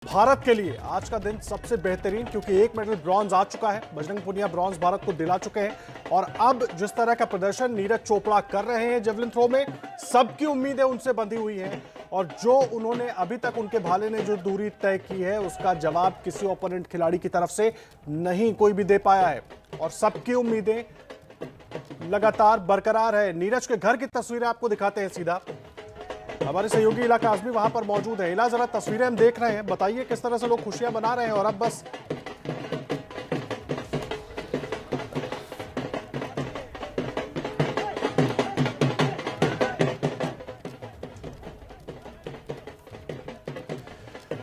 भारत के लिए आज का दिन सबसे बेहतरीन, क्योंकि एक मेडल ब्रॉन्ज आ चुका है। बजरंग पुनिया ब्रॉन्ज भारत को दिला चुके हैं और अब जिस तरह का प्रदर्शन नीरज चोपड़ा कर रहे हैं जेवलिन थ्रो में, सबकी उम्मीदें उनसे बंधी हुई हैं और जो उन्होंने अभी तक उनके भाले ने जो दूरी तय की है उसका जवाब किसी ओपोनेंट खिलाड़ी की तरफ से नहीं कोई भी दे पाया है और सबकी उम्मीदें लगातार बरकरार है। नीरज के घर की तस्वीरें आपको दिखाते हैं सीधा। हमारे सहयोगी इला काज़मी वहां पर मौजूद है। इला, जरा तस्वीरें हम देख रहे हैं, बताइए किस तरह से लोग खुशियां मना रहे हैं और अब बस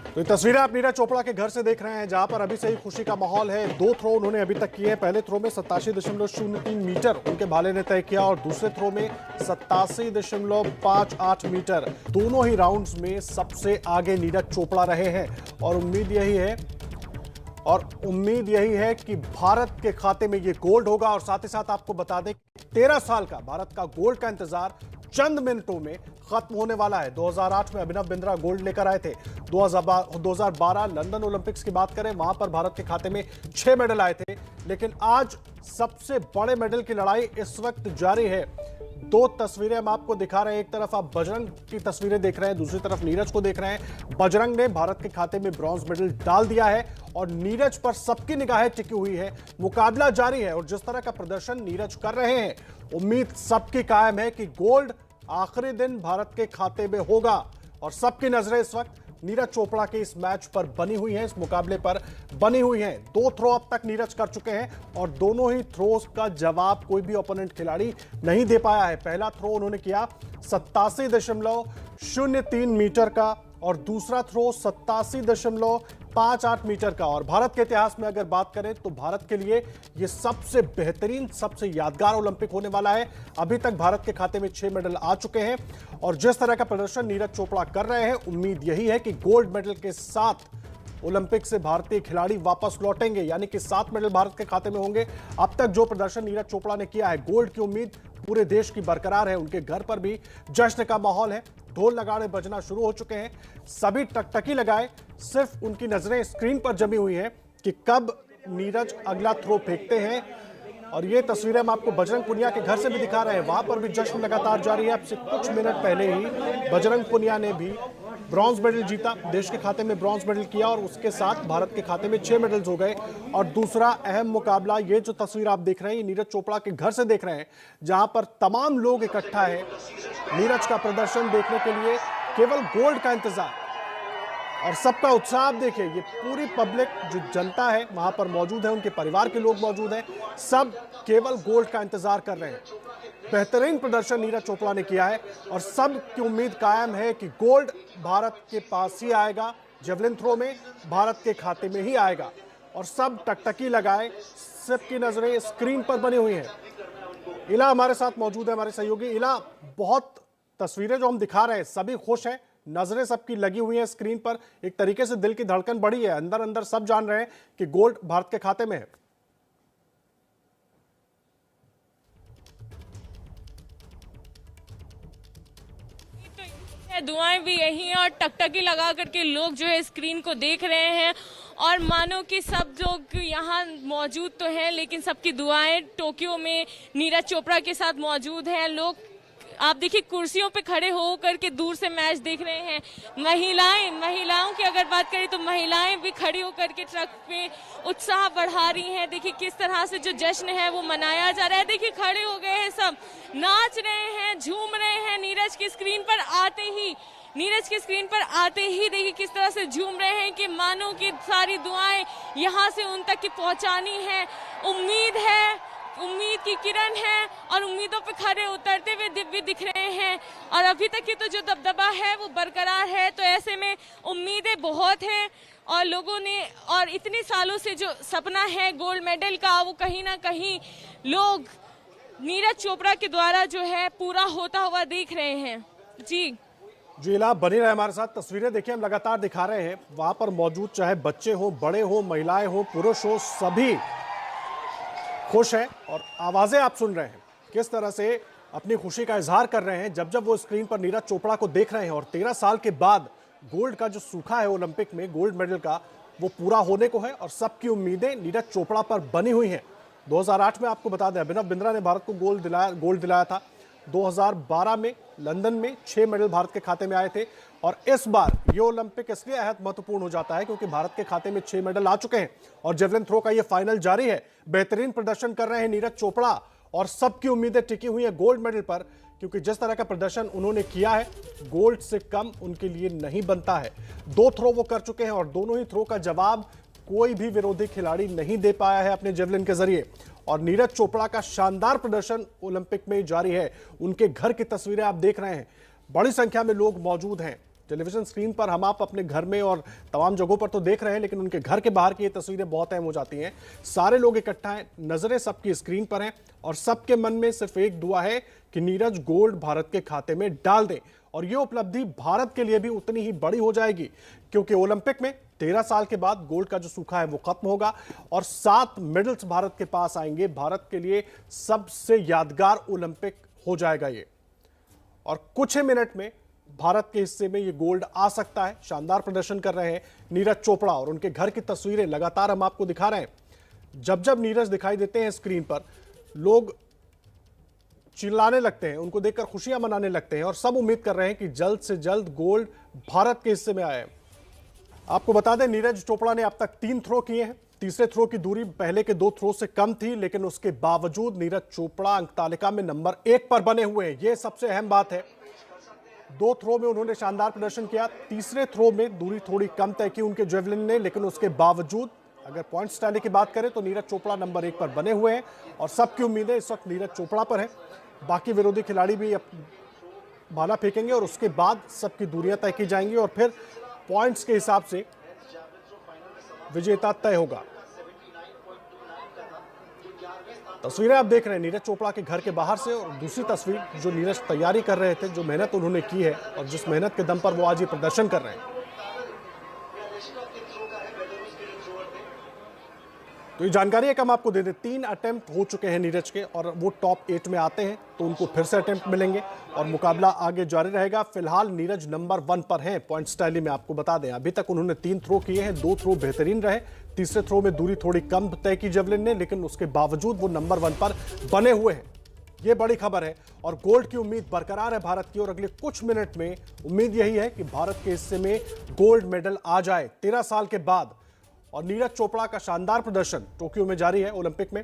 तो ये तस्वीरें आप नीरज चोपड़ा के घर से देख रहे हैं, जहां पर अभी से ही खुशी का माहौल है। 2 थ्रो उन्होंने अभी तक किए हैं। पहले थ्रो में 87.03 मीटर उनके भाले ने तय किया और दूसरे थ्रो में 87.58 मीटर। दोनों ही राउंड्स में सबसे आगे नीरज चोपड़ा रहे हैं और उम्मीद यही है कि भारत के खाते में ये गोल्ड होगा। और साथ ही साथ आपको बता दें, 13 साल का भारत का गोल्ड का इंतजार चंद मिनटों में खत्म होने वाला है। 2008 में अभिनव बिंद्रा गोल्ड लेकर आए थे। 2012 लंदन ओलंपिक्स की बात करें, वहां पर भारत के खाते में 6 मेडल आए थे। लेकिन आज सबसे बड़े मेडल की लड़ाई इस वक्त जारी है। 2 तस्वीरें हम आपको दिखा रहे हैं। एक तरफ आप बजरंग की तस्वीरें देख रहे हैं, दूसरी तरफ नीरज को देख रहे हैं। बजरंग ने भारत के खाते में ब्रॉन्ज मेडल डाल दिया है और नीरज पर सबकी निगाहें टिकी हुई है। मुकाबला जारी है और जिस तरह का प्रदर्शन नीरज कर रहे हैं, उम्मीद सबकी कायम है कि गोल्ड आखिरी दिन भारत के खाते में होगा और सबकी नजरें इस वक्त नीरज चोपड़ा के इस मैच पर बनी हुई हैं, इस मुकाबले पर बनी हुई हैं। 2 थ्रो अब तक नीरज कर चुके हैं और दोनों ही थ्रोस का जवाब कोई भी ओपोनेंट खिलाड़ी नहीं दे पाया है। पहला थ्रो उन्होंने किया 87.03 मीटर का और दूसरा थ्रो 87.58 मीटर का। और भारत के इतिहास में अगर बात करें तो भारत के लिए यह सबसे बेहतरीन, सबसे यादगार ओलंपिक होने वाला है। अभी तक भारत के खाते में 6 मेडल आ चुके हैं और जिस तरह का प्रदर्शन नीरज चोपड़ा कर रहे हैं, उम्मीद यही है कि गोल्ड मेडल के साथ ओलंपिक से भारतीय खिलाड़ी वापस लौटेंगे, यानी कि 7 मेडल भारत के खाते में होंगे। अब तक जो प्रदर्शन नीरज चोपड़ा ने किया है, गोल्ड की उम्मीद पूरे देश की बरकरार है। उनके घर पर भी जश्न का माहौल है, ढोल नगाड़े बजना शुरू हो चुके हैं। सभी टकटकी लगाए, सिर्फ उनकी नजरें स्क्रीन पर जमी हुई हैं कि कब नीरज अगला थ्रो फेंकते हैं। और ये तस्वीरें हम आपको बजरंग पुनिया के घर से भी दिखा रहे हैं, वहां पर भी जश्न लगातार जारी है। अब से कुछ मिनट पहले ही बजरंग पुनिया ने भी ब्रॉन्ज मेडल जीता, देश के खाते में ब्रॉन्ज मेडल किया और उसके साथ भारत के खाते में 6 मेडल्स हो गए। और दूसरा अहम मुकाबला, ये जो तस्वीर आप देख रहे हैं, नीरज चोपड़ा के घर से देख रहे हैं, जहां पर तमाम लोग इकट्ठा है नीरज का प्रदर्शन देखने के लिए, केवल गोल्ड का इंतजार। और सबका उत्साह आप देखिए, ये पूरी पब्लिक जो जनता है वहां पर मौजूद है, उनके परिवार के लोग मौजूद हैं, सब केवल गोल्ड का इंतजार कर रहे हैं। बेहतरीन प्रदर्शन नीरज चोपड़ा ने किया है और सब की उम्मीद कायम है कि गोल्ड भारत के पास ही आएगा, जेवलिन थ्रो में भारत के खाते में ही आएगा। और सब टकटकी लगाए, सबकी नजरें स्क्रीन पर बनी हुई हैं। इला हमारे साथ मौजूद है, हमारे सहयोगी। इला, बहुत तस्वीरें जो हम दिखा रहे हैं, सभी खुश हैं, नजरें सबकी लगी हुई हैं स्क्रीन पर। एक तरीके से दिल की धड़कन बढ़ी है, अंदर अंदर सब जान रहे हैं कि गोल्ड भारत के खाते में है। दुआएं भी यही हैं और टकटकी लगा करके लोग जो है स्क्रीन को देख रहे हैं और मानो कि सब लोग यहाँ मौजूद तो हैं, लेकिन सबकी दुआएं टोक्यो में नीरज चोपड़ा के साथ मौजूद हैं। लोग आप देखिए कुर्सियों पे खड़े हो करके दूर से मैच देख रहे हैं। महिलाओं की अगर बात करें तो महिलाएं भी खड़ी होकर के ट्रक पे उत्साह बढ़ा रही हैं। देखिए किस तरह से जो जश्न है वो मनाया जा रहा है। देखिए खड़े हो गए हैं, सब नाच रहे हैं, झूम रहे हैं। नीरज की स्क्रीन पर आते ही देखिए किस तरह से झूम रहे हैं कि मानो कि सारी दुआएं यहाँ से उन तक की पहुँचानी है। उम्मीद की किरण है और उम्मीदों पे खरे उतरते हुए दिव्य दिख रहे हैं और अभी तक की तो जो दबदबा है वो बरकरार है। तो ऐसे में उम्मीदें बहुत हैं और लोगों ने, और इतने सालों से जो सपना है गोल्ड मेडल का, वो कहीं ना कहीं लोग नीरज चोपड़ा के द्वारा जो है पूरा होता हुआ देख रहे हैं। जी इला, बनी रहे हमारे साथ। तस्वीरें देखिए हम लगातार दिखा रहे हैं, वहां पर मौजूद चाहे बच्चे हो, बड़े हो, महिलाएं हो, पुरुष हो, सभी खुश हैं और आवाजें आप सुन रहे हैं किस तरह से अपनी खुशी का इजहार कर रहे हैं जब जब वो स्क्रीन पर नीरज चोपड़ा को देख रहे हैं। और 13 साल के बाद गोल्ड का जो सूखा है ओलंपिक में गोल्ड मेडल का, वो पूरा होने को है और सबकी उम्मीदें नीरज चोपड़ा पर बनी हुई हैं। 2008 में आपको बता दें अभिनव बिंद्रा ने भारत को गोल्ड दिलाया था। 2012 में लंदन में 6 मेडल भारत के खाते में आए थे और इस बार ये ओलंपिक इसलिए अहद महत्वपूर्ण हो जाता है क्योंकि भारत के खाते में 6 मेडल आ चुके हैं और जेवलिन थ्रो का ये फाइनल जारी है। बेहतरीन प्रदर्शन कर रहे हैं नीरज चोपड़ा और सबकी उम्मीदें टिकी हुई है गोल्ड मेडल पर, क्योंकि जिस तरह का प्रदर्शन उन्होंने किया है गोल्ड से कम उनके लिए नहीं बनता है। 2 थ्रो वो कर चुके हैं और दोनों ही थ्रो का जवाब कोई भी विरोधी खिलाड़ी नहीं दे पाया है अपने जेवलिन के जरिए। और नीरज चोपड़ा का शानदार प्रदर्शन ओलंपिक में जारी है। उनके घर की तस्वीरें आप देख रहे हैं, बड़ी संख्या में लोग मौजूद हैं। टेलीविजन स्क्रीन पर हम आप अपने घर में और तमाम जगहों पर तो देख रहे हैं, लेकिन उनके घर के बाहर की ये तस्वीरें बहुत अहम हो जाती हैं। सारे लोग इकट्ठा हैं, नजरें सबकी स्क्रीन पर हैं और सबके मन में सिर्फ एक दुआ है कि नीरज गोल्ड भारत के खाते में डाल दें। और ये उपलब्धि भारत के लिए भी उतनी ही बड़ी हो जाएगी, क्योंकि ओलंपिक में 13 साल के बाद गोल्ड का जो सूखा है वो खत्म होगा और 7 मेडल्स भारत के पास आएंगे। भारत के लिए सबसे यादगार ओलंपिक हो जाएगा ये, और कुछ ही मिनट में भारत के हिस्से में ये गोल्ड आ सकता है। शानदार प्रदर्शन कर रहे हैं नीरज चोपड़ा और उनके घर की तस्वीरें लगातार हम आपको दिखा रहे हैं। जब जब नीरज दिखाई देते हैं स्क्रीन पर, लोग चिल्लाने लगते हैं, उनको देखकर खुशियां मनाने लगते हैं और सब उम्मीद कर रहे हैं कि जल्द से जल्द गोल्ड भारत के हिस्से में आए। आपको बता दें नीरज चोपड़ा ने अब तक 3 थ्रो किए हैं। तीसरे थ्रो की दूरी पहले के 2 थ्रो से कम थी, लेकिन उसके बावजूद नीरज चोपड़ा अंक तालिका में नंबर 1 पर बने हुए हैं। यह सबसे अहम बात है। 2 थ्रो में उन्होंने शानदार प्रदर्शन किया। तीसरे थ्रो में दूरी थोड़ी कम तय की उनके जेवलिन ने, लेकिन उसके बावजूद अगर पॉइंट्स टैली की बात करें तो नीरज चोपड़ा नंबर 1 पर बने हुए हैं और सबकी उम्मीदें इस वक्त नीरज चोपड़ा पर है। बाकी विरोधी खिलाड़ी भी भाला फेंकेंगे और उसके बाद सबकी दूरियां तय की जाएंगी और फिर पॉइंट्स के हिसाब से विजेता तय होगा। तस्वीरें आप देख रहे हैं नीरज चोपड़ा के घर के बाहर से, और दूसरी तस्वीर जो नीरज तैयारी कर रहे थे, जो मेहनत उन्होंने की है और जिस मेहनत के दम पर वो आज ये प्रदर्शन कर रहे हैं। तो ये जानकारी एक हम आपको दे दें, 3 अटेम्प्ट हो चुके हैं नीरज के और वो टॉप 8 में आते हैं तो उनको फिर से अटेम्प्ट मिलेंगे और मुकाबला आगे जारी रहेगा। फिलहाल नीरज नंबर 1 पर हैं पॉइंट्स टैली में। आपको बता दें अभी तक उन्होंने 3 थ्रो किए हैं, 2 थ्रो बेहतरीन रहे। तीसरे थ्रो में दूरी थोड़ी कम तय की जेवलिन ने, लेकिन उसके बावजूद वो नंबर 1 पर बने हुए हैं। ये बड़ी खबर है और गोल्ड की उम्मीद बरकरार है भारत की। और अगले कुछ मिनट में उम्मीद यही है कि भारत के हिस्से में गोल्ड मेडल आ जाए 13 साल के बाद। और नीरज चोपड़ा का शानदार प्रदर्शन टोक्यो में जारी है ओलंपिक में,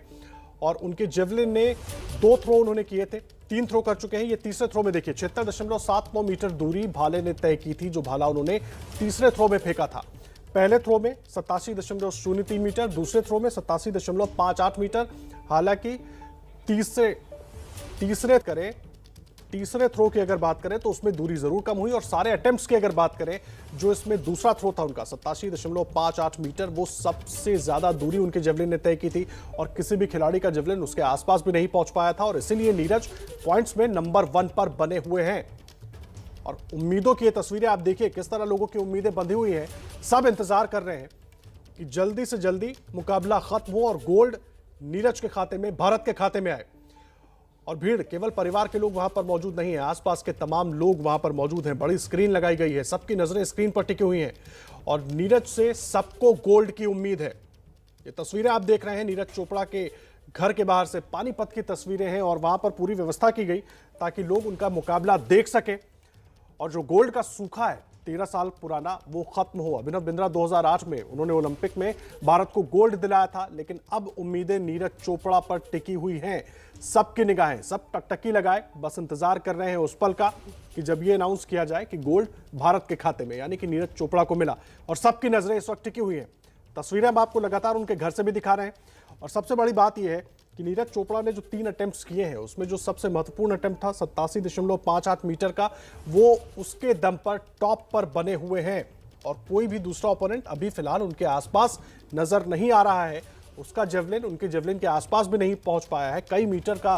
और उनके जेवलिन ने 2 थ्रो उन्होंने किए थे, 3 थ्रो कर चुके हैं। ये तीसरे थ्रो में देखिए 76.79 मीटर दूरी भाले ने तय की थी, जो भाला उन्होंने तीसरे थ्रो में फेंका था। पहले थ्रो में 87.03 मीटर, दूसरे थ्रो में 87.58 मीटर। हालांकि तीसरे थ्रो की अगर बात करें तो उसमें दूरी जरूर कम हुई, और सारे अटेम्प्ट्स की अगर बात करें, जो इसमें दूसरा थ्रो था उनका 87.58 मीटर, वो सबसे ज्यादा दूरी उनके जेवलिन ने तय की थी और किसी भी खिलाड़ी का जेवलिन उसके आसपास भी नहीं पहुंच पाया था। और इसीलिए नीरज पॉइंट्स में नंबर 1 पर बने हुए हैं। और उम्मीदों की ये तस्वीरें आप देखिए, किस तरह लोगों की उम्मीदें बंधी हुई हैं। सब इंतजार कर रहे हैं कि जल्दी से जल्दी मुकाबला खत्म हो और गोल्ड नीरज के खाते में, भारत के खाते में आए। और भीड़ केवल परिवार के लोग वहां पर मौजूद नहीं है, आसपास के तमाम लोग वहां पर मौजूद हैं। बड़ी स्क्रीन लगाई गई है, सबकी नजरें स्क्रीन पर टिकी हुई हैं और नीरज से सबको गोल्ड की उम्मीद है। ये तस्वीरें आप देख रहे हैं नीरज चोपड़ा के घर के बाहर से, पानीपत की तस्वीरें हैं और वहां पर पूरी व्यवस्था की गई ताकि लोग उनका मुकाबला देख सके और जो गोल्ड का सूखा है 13 साल पुराना, वो खत्म हो। अभिनव बिंद्रा 2008 में उन्होंने ओलंपिक में भारत को गोल्ड दिलाया था, लेकिन अब उम्मीदें नीरज चोपड़ा पर टिकी हुई हैं। सबकी निगाहें, सब टकटकी लगाए बस इंतजार कर रहे हैं उस पल का कि जब ये अनाउंस किया जाए कि गोल्ड भारत के खाते में, यानी कि नीरज चोपड़ा को मिला। और सबकी नजरें इस वक्त टिकी हुई हैं। तस्वीरें हम आपको लगातार उनके घर से भी दिखा रहे हैं। और सबसे बड़ी बात यह है कि नीरज चोपड़ा ने जो 3 अटेम्प्ट्स किए हैं, उसमें जो सबसे महत्वपूर्ण अटेम्प्ट था 87.58 मीटर का, वो उसके दम पर टॉप पर बने हुए हैं और कोई भी दूसरा ओपोनेंट अभी फिलहाल उनके आसपास नजर नहीं आ रहा है। उसका जेवलिन उनके जेवलिन के आसपास भी नहीं पहुंच पाया है, कई मीटर का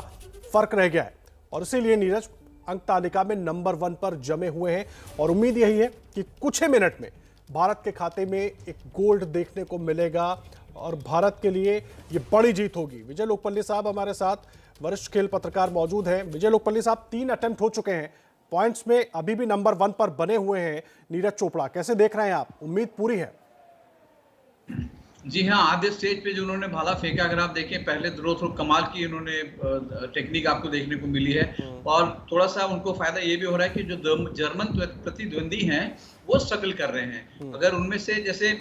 फर्क रह गया है और इसीलिए नीरज अंक तालिका में नंबर 1 पर जमे हुए हैं। और उम्मीद यही है कि कुछ ही मिनट में भारत के खाते में एक गोल्ड देखने को मिलेगा और भारत के लिए ये बड़ी जीत होगी। विजय लोकपल्ली साहब हमारे साथ, वरिष्ठ खेल पत्रकार मौजूद हैं। विजय लोकपल्ली साहब, 3 अटेम्प्ट हो चुके हैं, पॉइंट्स में अभी भी नंबर 1 पर बने हुए हैं नीरज चोपड़ा। कैसे देख रहे हैं आप, उम्मीद पूरी है? जी हाँ, आधे स्टेज पे जो उन्होंने भाला फेंका, अगर आप देखें पहले थ्रो कमाल की उन्होंने टेक्निक आपको देखने को मिली है। और थोड़ा सा उनको फायदा ये भी हो रहा है कि जो जर्मन प्रतिद्वंदी हैं वो स्ट्रगल कर रहे हैं। अगर उनमें से जैसे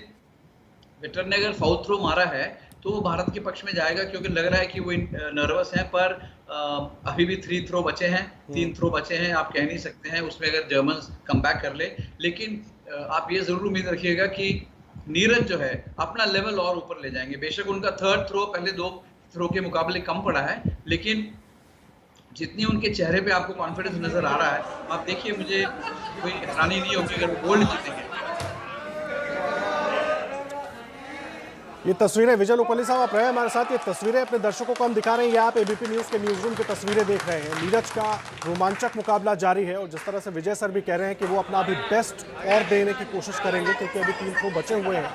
वेटर ने अगर फाउल थ्रो मारा है तो वो भारत के पक्ष में जाएगा, क्योंकि लग रहा है कि वो नर्वस हैं। पर अभी भी 3 थ्रो बचे हैं, 3 थ्रो बचे हैं, आप कह नहीं सकते हैं उसमें अगर जर्मन कम बैक कर ले। लेकिन आप ये जरूर उम्मीद रखिएगा कि नीरज जो है अपना लेवल और ऊपर ले जाएंगे। बेशक उनका 3rd थ्रो पहले 2 थ्रो के मुकाबले कम पड़ा है, लेकिन जितनी उनके चेहरे पे आपको कॉन्फिडेंस नजर आ रहा है, आप देखिए, मुझे कोई हैरानी नहीं होगी अगर वो गोल्ड जीतेंगे। ये तस्वीरें विजय लोकपाली साहब आप रहे हमारे साथ। ये तस्वीरें अपने दर्शकों को हम दिखा रहे हैं। ये आप एबीपी न्यूज के न्यूज रूम की तस्वीरें देख रहे हैं। नीरज का रोमांचक मुकाबला जारी है और जिस तरह से विजय सर भी कह रहे हैं कि वो अपना अभी बेस्ट और देने की कोशिश करेंगे, क्योंकि अभी 3 थ्रो बचे हुए हैं।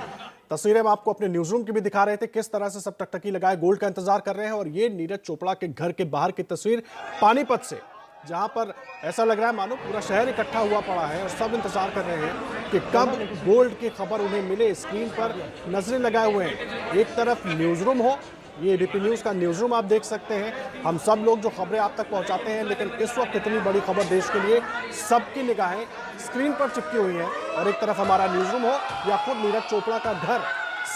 तस्वीरें हम आपको अपने न्यूज रूम की भी दिखा रहे थे, किस तरह से सब टकटकी लगाए गोल्ड का इंतजार कर रहे हैं। और ये नीरज चोपड़ा के घर के बाहर की तस्वीर पानीपत से, जहां पर ऐसा लग रहा है मानो पूरा शहर इकट्ठा हुआ पड़ा है और सब इंतजार कर रहे हैं कि कब गोल्ड की खबर उन्हें मिले। स्क्रीन पर नजरें लगाए हुए हैं। एक तरफ न्यूज रूम हो, ये एबीपी न्यूज का न्यूज रूम आप देख सकते हैं, हम सब लोग जो खबरें आप तक पहुंचाते हैं, लेकिन इस वक्त इतनी बड़ी खबर देश के लिए सबकी निगाहें स्क्रीन पर चिपकी हुई हैं। और एक तरफ हमारा न्यूज रूम हो या खुद नीरज चोपड़ा का घर,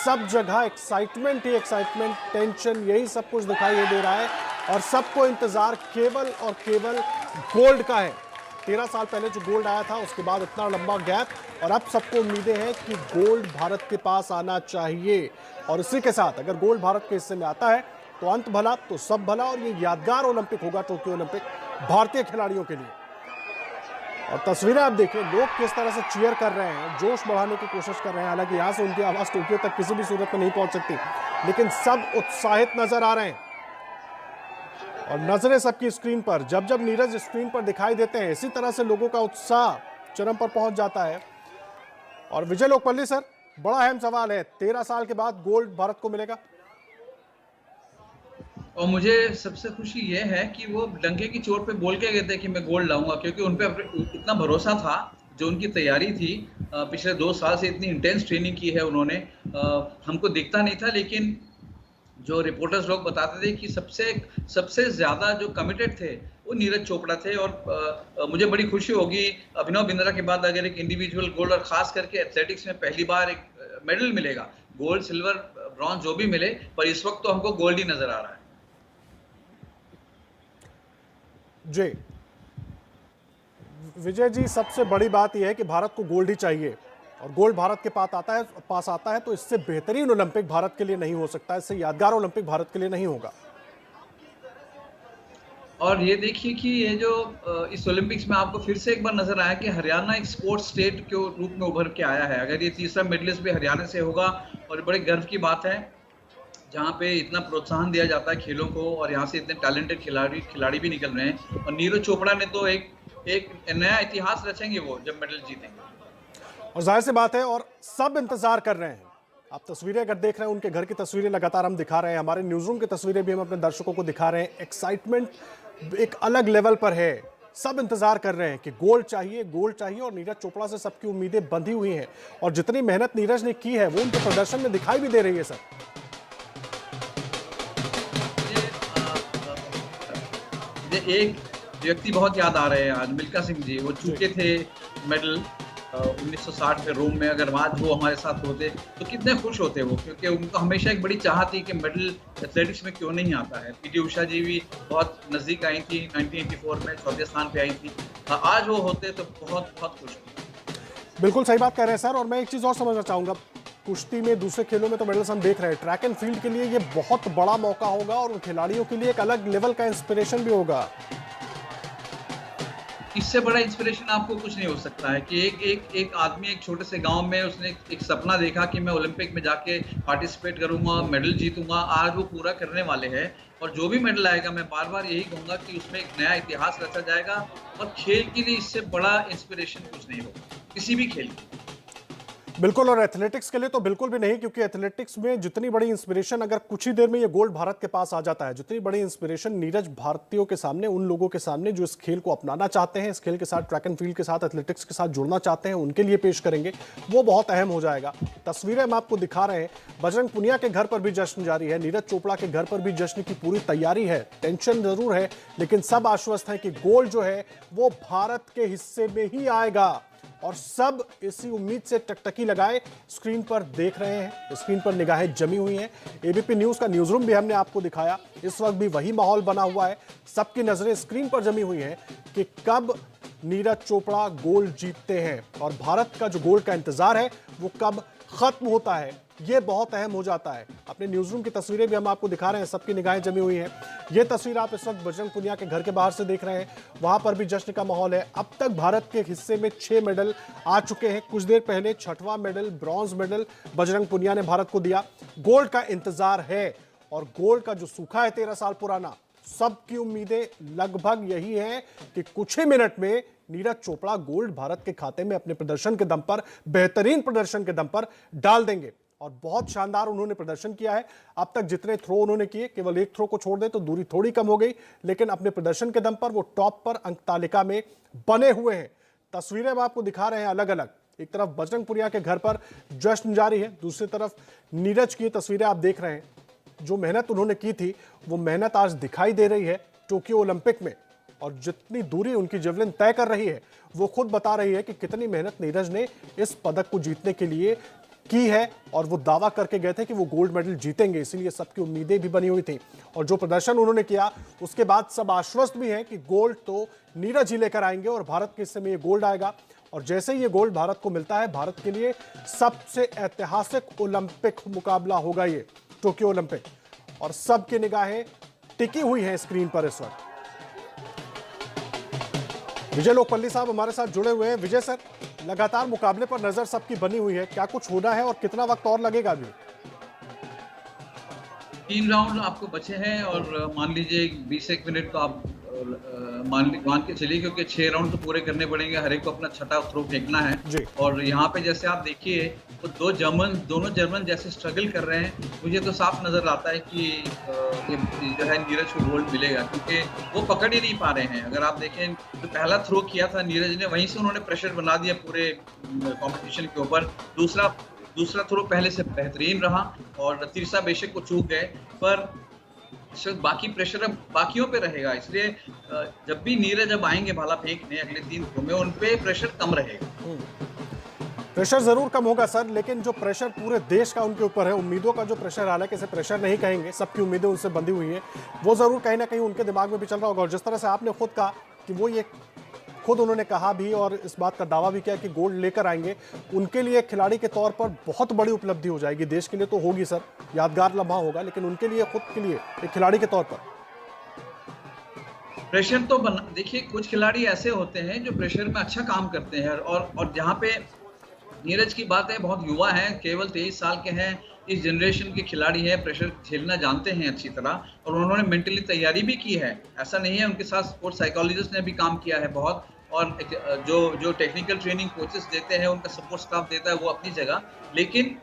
सब जगह एक्साइटमेंट ही एक्साइटमेंट, टेंशन, यही सब कुछ दिखाई दे रहा है। और सबको इंतजार केवल और केवल गोल्ड का है। 13 साल पहले जो गोल्ड आया था, उसके बाद इतना लंबा गैप, और अब सबको उम्मीदें हैं कि गोल्ड भारत के पास आना चाहिए। और इसी के साथ अगर गोल्ड भारत के हिस्से में आता है तो अंत भला तो सब भला, और ये यादगार ओलंपिक होगा, टोक्यो ओलंपिक, भारतीय खिलाड़ियों के लिए। और तस्वीरें आप देखिए, लोग किस तरह से चीयर कर रहे हैं, जोश बढ़ाने की कोशिश कर रहे हैं। हालांकि यहाँ से उनकी आवाज टोक्यो तक किसी भी सूरत में नहीं पहुंच सकती, लेकिन सब उत्साहित नजर आ रहे हैं और नजरें सबकी स्क्रीन पर। जब जब नीरज स्क्रीन पर दिखाई देते हैं, इसी तरह से लोगों का उत्साह चरम पर पहुंच जाता है। और विजय लोकपाली सर, बड़ा अहम सवाल है, 13 साल के बाद गोल्ड भारत को मिलेगा? और मुझे सबसे खुशी ये है कि वो डंके की चोट पे बोल के गए थे कि मैं गोल्ड लाऊंगा, क्योंकि उन पे इतना भरोसा था। जो उनकी तैयारी थी, पिछले 2 साल से इतनी इंटेंस ट्रेनिंग की है उन्होंने, हमको दिखता नहीं था, लेकिन जो रिपोर्टर्स लोग बताते थे कि सबसे ज्यादा जो कमिटेड थे वो नीरज चोपड़ा थे। और मुझे बड़ी खुशी होगी अभिनव बिंद्रा के बाद अगर एक इंडिविजुअल गोल्ड, और खास करके एथलेटिक्स में पहली बार एक मेडल मिलेगा, गोल्ड, सिल्वर, ब्रॉन्ज जो भी मिले, पर इस वक्त तो हमको गोल्ड ही नजर आ रहा है। जी विजय जी, सबसे बड़ी बात यह है कि भारत को गोल्ड ही चाहिए, और गोल्ड भारत के पास आता है तो इससे बेहतरीन ओलंपिक भारत के लिए नहीं हो सकता, इससे यादगार ओलंपिक भारत के लिए नहीं होगा। और ये देखिए कि ये जो इस ओलंपिक्स में आपको फिर से एक बार नजर आया कि हरियाणा एक स्पोर्ट्स स्टेट के रूप में उभर के आया है। अगर ये तीसरा मेडलिस्ट भी हरियाणा से होगा, और बड़े गर्व की बात है, जहाँ पे इतना प्रोत्साहन दिया जाता है खेलों को, और यहाँ से इतने टैलेंटेड खिलाड़ी भी निकल रहे हैं। और नीरज चोपड़ा ने तो एक नया इतिहास रचेंगे वो जब मेडल जीतेंगे। और जाहिर सी बात है, और सब इंतजार कर रहे हैं। आप तस्वीरें अगर देख रहे हैं, उनके घर की तस्वीरें लगातार हम दिखा रहे हैं, हमारे न्यूज रूम की तस्वीरें भी हम अपने दर्शकों को दिखा रहे हैं। एक्साइटमेंट एक अलग लेवल पर है, सब इंतजार कर रहे हैं कि गोल्ड चाहिए, गोल्ड चाहिए। और नीरज चोपड़ा से सबकी उम्मीदें बंधी हुई हैं, और जितनी मेहनत नीरज ने की है वो उनके प्रदर्शन में दिखाई भी दे रही है। सर, एक व्यक्ति बहुत याद आ रहे हैं आज, मिल्खा सिंह जी। वो चुके थे मेडल 1960 में रोम में। अगर आज वो हमारे साथ होते तो कितने खुश होते वो, क्योंकि उनको हमेशा एक बड़ी चाहत थी कि मेडल एथलेटिक्स में क्यों नहीं आता है। पीटी उषा जी भी बहुत नजदीक आई थी, 1984 में 4थे स्थान पे आई थी। आज वो होते तो बहुत बहुत खुश होते। बिल्कुल सही बात कह रहे हैं सर। और मैं एक चीज और समझना चाहूंगा, कुश्ती में, दूसरे खेलों में तो मेडल्स हम देख रहे हैं, ट्रैक एंड फील्ड के लिए ये बहुत बड़ा मौका होगा, और उन खिलाड़ियों के लिए एक अलग लेवल का इंस्पिरेशन भी होगा। इससे बड़ा इंस्पिरेशन आपको कुछ नहीं हो सकता है कि एक आदमी एक छोटे से गांव में उसने एक सपना देखा कि मैं ओलंपिक में जाके पार्टिसिपेट करूंगा, मेडल जीतूंगा। आज वो पूरा करने वाले हैं, और जो भी मेडल आएगा, मैं बार बार यही कहूंगा कि उसमें एक नया इतिहास रचा जाएगा। और खेल के लिए इससे बड़ा इंस्पिरेशन कुछ नहीं होगा, किसी भी खेल के। बिल्कुल, और एथलेटिक्स के लिए तो बिल्कुल भी नहीं, क्योंकि एथलेटिक्स में जितनी बड़ी इंस्पिरेशन, अगर कुछ ही देर में ये गोल्ड भारत के पास आ जाता है, जितनी बड़ी इंस्पिरेशन नीरज भारतीयों के सामने, उन लोगों के सामने जो इस खेल को अपनाना चाहते हैं, इस खेल के साथ, ट्रैक एंड फील्ड के साथ, एथलेटिक्स के साथ जुड़ना चाहते हैं, उनके लिए पेश करेंगे, वो बहुत अहम हो जाएगा। तस्वीरें हम आपको दिखा रहे हैं, बजरंग पुनिया के घर पर भी जश्न जारी है, नीरज चोपड़ा के घर पर भी जश्न की पूरी तैयारी है। टेंशन जरूर है, लेकिन सब आश्वस्त हैं कि गोल्ड जो है वो भारत के हिस्से में ही आएगा, और सब इसी उम्मीद से टकटकी लगाए स्क्रीन पर देख रहे हैं। स्क्रीन पर निगाहें जमी हुई हैं। एबीपी न्यूज का न्यूज रूम भी हमने आपको दिखाया, इस वक्त भी वही माहौल बना हुआ है। सबकी नजरें स्क्रीन पर जमी हुई हैं कि कब नीरज चोपड़ा गोल्ड जीतते हैं, और भारत का जो गोल्ड का इंतजार है वो कब खत्म होता है, ये बहुत अहम हो जाता है। अपने न्यूज रूम की तस्वीरें भी हम आपको दिखा रहे हैं, सबकी निगाहें जमी हुई हैं। ये तस्वीर आप इस वक्त बजरंग पुनिया के घर के बाहर से देख रहे हैं, वहां पर भी जश्न का माहौल है। अब तक भारत के हिस्से में 6 मेडल आ चुके हैं। कुछ देर पहले 6वां medal, bronze medal Bajrang Punia ने भारत को दिया। गोल्ड का इंतजार है, और गोल्ड का जो सूखा है 13 साल पुराना, सबकी उम्मीदें लगभग यही हैं कि कुछ ही मिनट में नीरज चोपड़ा गोल्ड भारत के खाते में अपने प्रदर्शन के दम पर, बेहतरीन प्रदर्शन के दम पर डाल देंगे। और बहुत शानदार उन्होंने प्रदर्शन किया है। अब तक जितने थ्रो उन्होंने किए, केवल एक थ्रो को छोड़ दे तो दूरी थोड़ी कम हो गई, लेकिन अपने प्रदर्शन के दम पर वो टॉप पर अंक तालिका में बने हुए हैं। तस्वीरें हम आपको दिखा रहे हैं अलग अलग। एक तरफ बजरंग पुनिया के घर पर जश्न जारी है, दूसरी तरफ नीरज की तस्वीरें आप देख रहे हैं। जो मेहनत उन्होंने की थी, वो मेहनत आज दिखाई दे रही है टोक्यो ओलंपिक में, और जितनी दूरी उनकी जेवलिन तय कर रही है, वो खुद बता रही है कि कितनी मेहनत नीरज ने इस पदक को जीतने के लिए की है। और वो दावा करके गए थे कि वो गोल्ड मेडल जीतेंगे, इसीलिए सबकी उम्मीदें भी बनी हुई थी। और जो प्रदर्शन उन्होंने किया, उसके बाद सब आश्वस्त भी हैं कि गोल्ड तो नीरज ही लेकर आएंगे, और भारत के हिस्से में ये गोल्ड आएगा। और जैसे ही ये गोल्ड भारत को मिलता है, भारत के लिए सबसे ऐतिहासिक ओलंपिक मुकाबला होगा ये टोक्यो ओलंपिक, और सबकी निगाहें टिकी हुई हैं स्क्रीन पर इस वक्त। विजय लोकपल्ली साहब हमारे साथ जुड़े हुए हैं। विजय सर, लगातार मुकाबले पर नजर सबकी बनी हुई है, क्या कुछ होना है और कितना वक्त और लगेगा अभी? 3 राउंड आपको बचे हैं, और मान लीजिए 20 मिनट तो आप मान के चलिए, क्योंकि 6 राउंड तो पूरे करने पड़ेंगे, हर एक को अपना छठा थ्रो फेंकना है। और यहाँ पे जैसे आप देखिए तो दोनों जर्मन जैसे स्ट्रगल कर रहे हैं, मुझे तो साफ नजर आता है कि ये जो है नीरज को गोल्ड मिलेगा, क्योंकि वो पकड़ ही नहीं पा रहे हैं। अगर आप देखें तो पहला थ्रो किया था नीरज ने, वहीं से उन्होंने प्रेशर बना दिया पूरे कॉम्पिटिशन के ऊपर। दूसरा थ्रो पहले से बेहतरीन रहा, और तीसरा बेशक को चूक गए, पर बाकी प्रेशर अब बाकियों पे रहेगा। इसलिए जब भी नीरज अब आएंगे भाला फेंकने अगले 3 थ्रो में, उन पे प्रेशर कम रहेगा। प्रेशर जरूर कम होगा सर, लेकिन जो प्रेशर पूरे देश का उनके ऊपर है, उम्मीदों का जो प्रेशर, हालांकि इसे प्रेशर नहीं कहेंगे, सबकी उम्मीदें उनसे बंधी हुई हैं, वो जरूर कहीं ना कहीं उनके दिमाग में भी चल रहा होगा। और जिस तरह से आपने खुद कहा कि वो ये खुद उन्होंने कहा भी और इस बात का दावा भी किया कि गोल्ड लेकर आएंगे, उनके लिए खिलाड़ी के तौर पर बहुत बड़ी उपलब्धि हो जाएगी। देश के लिए तो होगी सर, यादगार लम्हा होगा, लेकिन उनके लिए, खुद के लिए, एक खिलाड़ी के तौर पर प्रेशर तो देखिए, कुछ खिलाड़ी ऐसे होते हैं जो प्रेशर में अच्छा काम करते हैं, और जहाँ पे नीरज की बात है, बहुत युवा हैं, केवल 23 साल के हैं, इस जनरेशन के खिलाड़ी हैं, प्रेशर झेलना जानते हैं अच्छी तरह, और उन्होंने मेंटली तैयारी भी की है। ऐसा नहीं है, उनके साथ स्पोर्ट्स साइकोलॉजिस्ट ने भी काम किया है बहुत, और जो टेक्निकल ट्रेनिंग कोचेस देते हैं, उनका सपोर्ट स्टाफ देता है, वो अपनी जगह। लेकिन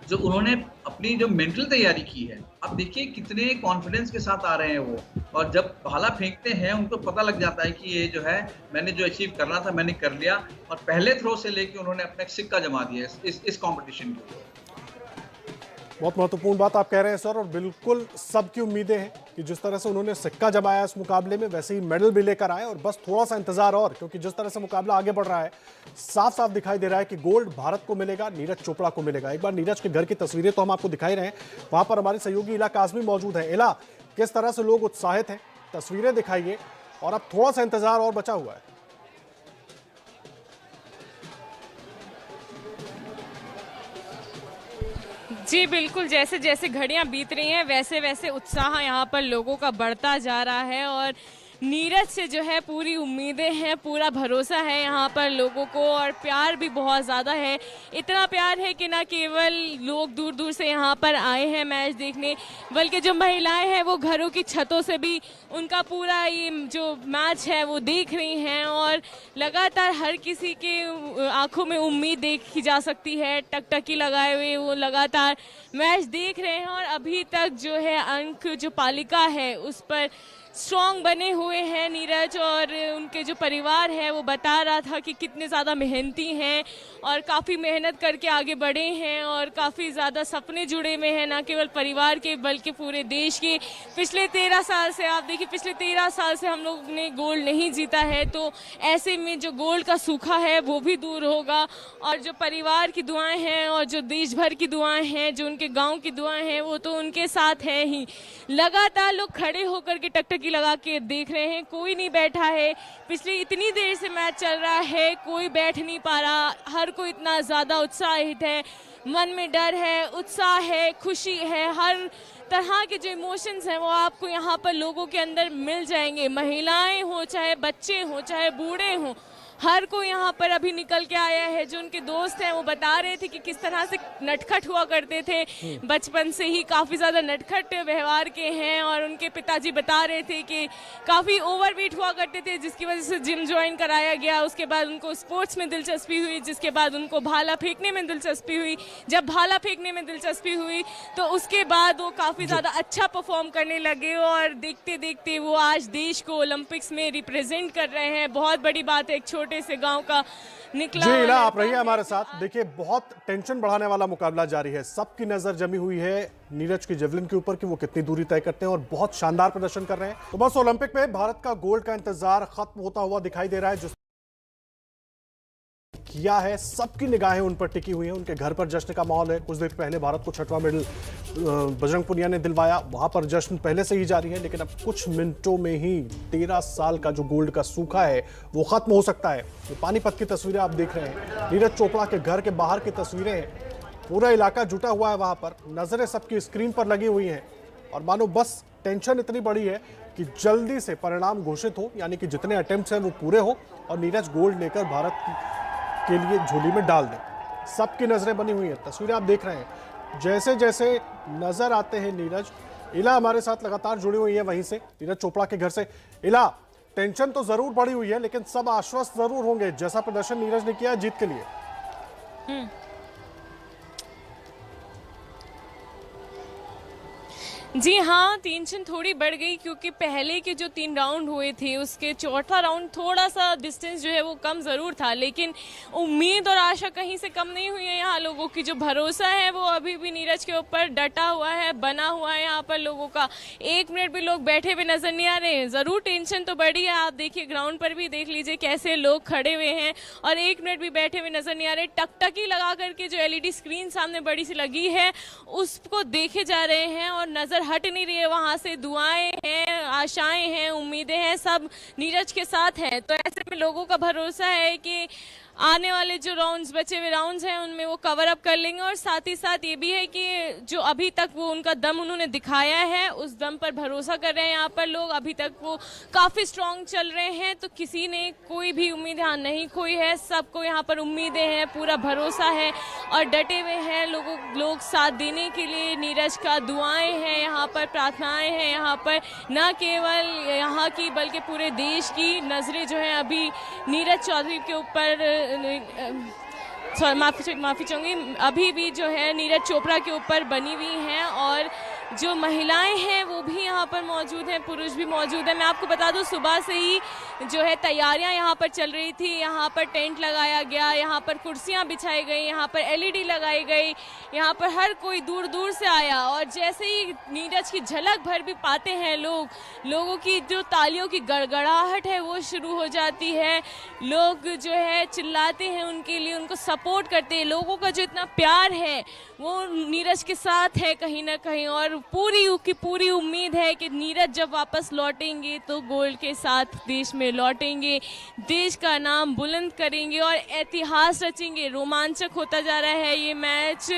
जो उन्होंने अपनी जो मेंटल तैयारी की है, अब देखिए कितने कॉन्फिडेंस के साथ आ रहे हैं वो, और जब भाला फेंकते हैं उनको पता लग जाता है कि ये जो है, मैंने जो अचीव करना था मैंने कर लिया, और पहले थ्रो से लेके उन्होंने अपना सिक्का जमा दिया इस कंपटीशन के ऊपर। बहुत महत्वपूर्ण बात आप कह रहे हैं सर, और बिल्कुल सबकी उम्मीदें हैं कि जिस तरह से उन्होंने सिक्का जमाया इस मुकाबले में, वैसे ही मेडल भी लेकर आए, और बस थोड़ा सा इंतजार और, क्योंकि जिस तरह से मुकाबला आगे बढ़ रहा है, साफ साफ दिखाई दे रहा है कि गोल्ड भारत को मिलेगा, नीरज चोपड़ा को मिलेगा। एक बार नीरज के घर की तस्वीरें तो हम आपको दिखाई रहे हैं, वहां पर हमारी सहयोगी इला काज़मी मौजूद है। इला, किस तरह से लोग उत्साहित हैं, तस्वीरें दिखाइए, और अब थोड़ा सा इंतजार और बचा हुआ है। जी बिल्कुल, जैसे जैसे घड़ियां बीत रही हैं, वैसे वैसे उत्साह यहाँ पर लोगों का बढ़ता जा रहा है, और नीरज से जो है पूरी उम्मीदें हैं, पूरा भरोसा है यहाँ पर लोगों को, और प्यार भी बहुत ज़्यादा है। इतना प्यार है कि ना केवल लोग दूर दूर से यहाँ पर आए हैं मैच देखने, बल्कि जो महिलाएं हैं वो घरों की छतों से भी उनका पूरा ये जो मैच है वो देख रही हैं, और लगातार हर किसी के आंखों में उम्मीद देखी जा सकती है। टकटकी लगाए हुए वो लगातार मैच देख रहे हैं, और अभी तक जो है अंक जो पालिका है उस पर स्ट्रॉन्ग बने हुए हैं नीरज, और उनके जो परिवार है वो बता रहा था कि कितने ज़्यादा मेहनती हैं और काफ़ी मेहनत करके आगे बढ़े हैं, और काफ़ी ज़्यादा सपने जुड़े हुए हैं, ना केवल परिवार के बल्कि पूरे देश के। पिछले 13 साल से आप देखिए, पिछले 13 साल से हम लोग ने गोल्ड नहीं जीता है, तो ऐसे में जो गोल्ड का सूखा है वो भी दूर होगा, और जो परिवार की दुआएं हैं और जो देश भर की दुआएं हैं, जो उनके गाँव की दुआएं हैं, वो तो उनके साथ हैं ही। लगातार लोग खड़े होकर के टकटकी लगा के देख रहे हैं, कोई नहीं बैठा है। पिछली इतनी देर से मैच चल रहा है, कोई बैठ नहीं पा रहा, हर कोई इतना ज़्यादा उत्साहित है, मन में डर है, उत्साह है, खुशी है, हर तरह के जो इमोशंस हैं वो आपको यहाँ पर लोगों के अंदर मिल जाएंगे। महिलाएं हो, चाहे बच्चे हो, चाहे बूढ़े हों, हर कोई यहाँ पर अभी निकल के आया है। जो उनके दोस्त हैं वो बता रहे थे कि किस तरह से नटखट हुआ करते थे, बचपन से ही काफ़ी ज़्यादा नटखट व्यवहार के हैं, और उनके पिताजी बता रहे थे कि काफ़ी ओवरवेट हुआ करते थे, जिसकी वजह से जिम ज्वाइन कराया गया। उसके बाद उनको स्पोर्ट्स में दिलचस्पी हुई, जिसके बाद उनको भाला फेंकने में दिलचस्पी हुई। जब भाला फेंकने में दिलचस्पी हुई तो उसके बाद वो काफ़ी ज़्यादा अच्छा परफॉर्म करने लगे, और देखते देखते वो आज देश को ओलंपिक्स में रिप्रेजेंट कर रहे हैं। बहुत बड़ी बात है, एक छोटे से गांव का निकला। जी इला, आप रहिए हमारे साथ। देखिए, बहुत टेंशन बढ़ाने वाला मुकाबला जारी है। सबकी नजर जमी हुई है नीरज की जेवलिन के ऊपर कि वो कितनी दूरी तय करते हैं, और बहुत शानदार प्रदर्शन कर रहे हैं। तो बस ओलंपिक में भारत का गोल्ड का इंतजार खत्म होता हुआ दिखाई दे रहा है। जो किया है, सबकी निगाहें उन पर टिकी हुई हैं। उनके घर पर जश्न का माहौल है। कुछ देर पहले भारत को 6वां मेडल बजरंग पुनिया ने दिलवाया, वहां पर जश्न पहले से ही जारी है। लेकिन अब कुछ मिनटों में ही 13 साल का जो गोल्ड का सूखा है वो खत्म हो सकता है। ये पानीपत की तस्वीरें आप देख रहे हैं, नीरज चोपड़ा के घर के बाहर की तस्वीरें हैं। पूरा इलाका जुटा हुआ है वहां पर, नजरें सबकी स्क्रीन पर लगी हुई हैं, और मानो बस टेंशन इतनी बड़ी है कि जल्दी से परिणाम घोषित हो, यानी कि जितने अटेम्प्ट्स हैं वो पूरे हो और नीरज गोल्ड लेकर भारत के लिए झोली में डाल दे। सबकी नजरें बनी हुई हैं, तस्वीरें आप देख रहे हैं। जैसे जैसे नजर आते हैं नीरज, इला हमारे साथ लगातार जुड़ी हुई है वहीं से, नीरज चोपड़ा के घर से। इला, टेंशन तो जरूर बढ़ी हुई है, लेकिन सब आश्वस्त जरूर होंगे जैसा प्रदर्शन नीरज ने किया जीत के लिए। जी हाँ, टेंशन थोड़ी बढ़ गई, क्योंकि पहले के जो 3 राउंड हुए थे उसके चौथा राउंड थोड़ा सा डिस्टेंस जो है वो कम ज़रूर था, लेकिन उम्मीद और आशा कहीं से कम नहीं हुई है। यहाँ लोगों की जो भरोसा है वो अभी भी नीरज के ऊपर डटा हुआ है, बना हुआ है। यहाँ पर लोगों का 1 मिनट भी लोग बैठे हुए नजर नहीं आ रहे हैं। ज़रूर टेंशन तो बढ़ी है, आप देखिए ग्राउंड पर भी देख लीजिए कैसे लोग खड़े हुए हैं और 1 मिनट भी बैठे हुए नजर नहीं आ रहे। टकटकी लगा करके जो LED स्क्रीन सामने बड़ी सी लगी है उसको देखे जा रहे हैं, और नजर हट नहीं रही है वहां से। दुआएं हैं, आशाएं हैं, उम्मीदें हैं, सब नीरज के साथ हैं। तो ऐसे में लोगों का भरोसा है कि आने वाले जो राउंड्स, बचे हुए राउंड्स हैं, उनमें वो कवर अप कर लेंगे। और साथ ही साथ ये भी है कि जो अभी तक वो उनका दम उन्होंने दिखाया है उस दम पर भरोसा कर रहे हैं यहाँ पर लोग। अभी तक वो काफ़ी स्ट्रांग चल रहे हैं, तो किसी ने कोई भी उम्मीद यहाँ नहीं खोई है। सबको यहाँ पर उम्मीदें हैं, पूरा भरोसा है और डटे हुए हैं लोग साथ देने के लिए। नीरज का दुआएं हैं यहाँ पर, प्रार्थनाएं हैं यहाँ पर, न केवल यहाँ की बल्कि पूरे देश की नज़रें जो हैं अभी नीरज चौधरी के ऊपर, माफी चाहूंगी, अभी भी जो है नीरज चोपड़ा के ऊपर बनी हुई हैं। और जो महिलाएं हैं वो भी यहाँ पर मौजूद हैं, पुरुष भी मौजूद हैं। मैं आपको बता दूं, सुबह से ही जो है तैयारियां यहाँ पर चल रही थी। यहाँ पर टेंट लगाया गया, यहाँ पर कुर्सियाँ बिछाई गई, यहाँ पर LED लगाई गई, यहाँ पर हर कोई दूर दूर से आया। और जैसे ही नीरज की झलक भर भी पाते हैं लोगों की जो तालियों की गड़गड़ाहट है वो शुरू हो जाती है। लोग जो है चिल्लाते हैं उनके लिए, उनको सपोर्ट करते हैं। लोगों का जो इतना प्यार है वो नीरज के साथ है कहीं ना कहीं, और पूरी उम्मीद है कि नीरज जब वापस लौटेंगे तो गोल्ड के साथ देश में लौटेंगे, देश का नाम बुलंद करेंगे और इतिहास रचेंगे। रोमांचक होता जा रहा है ये मैच,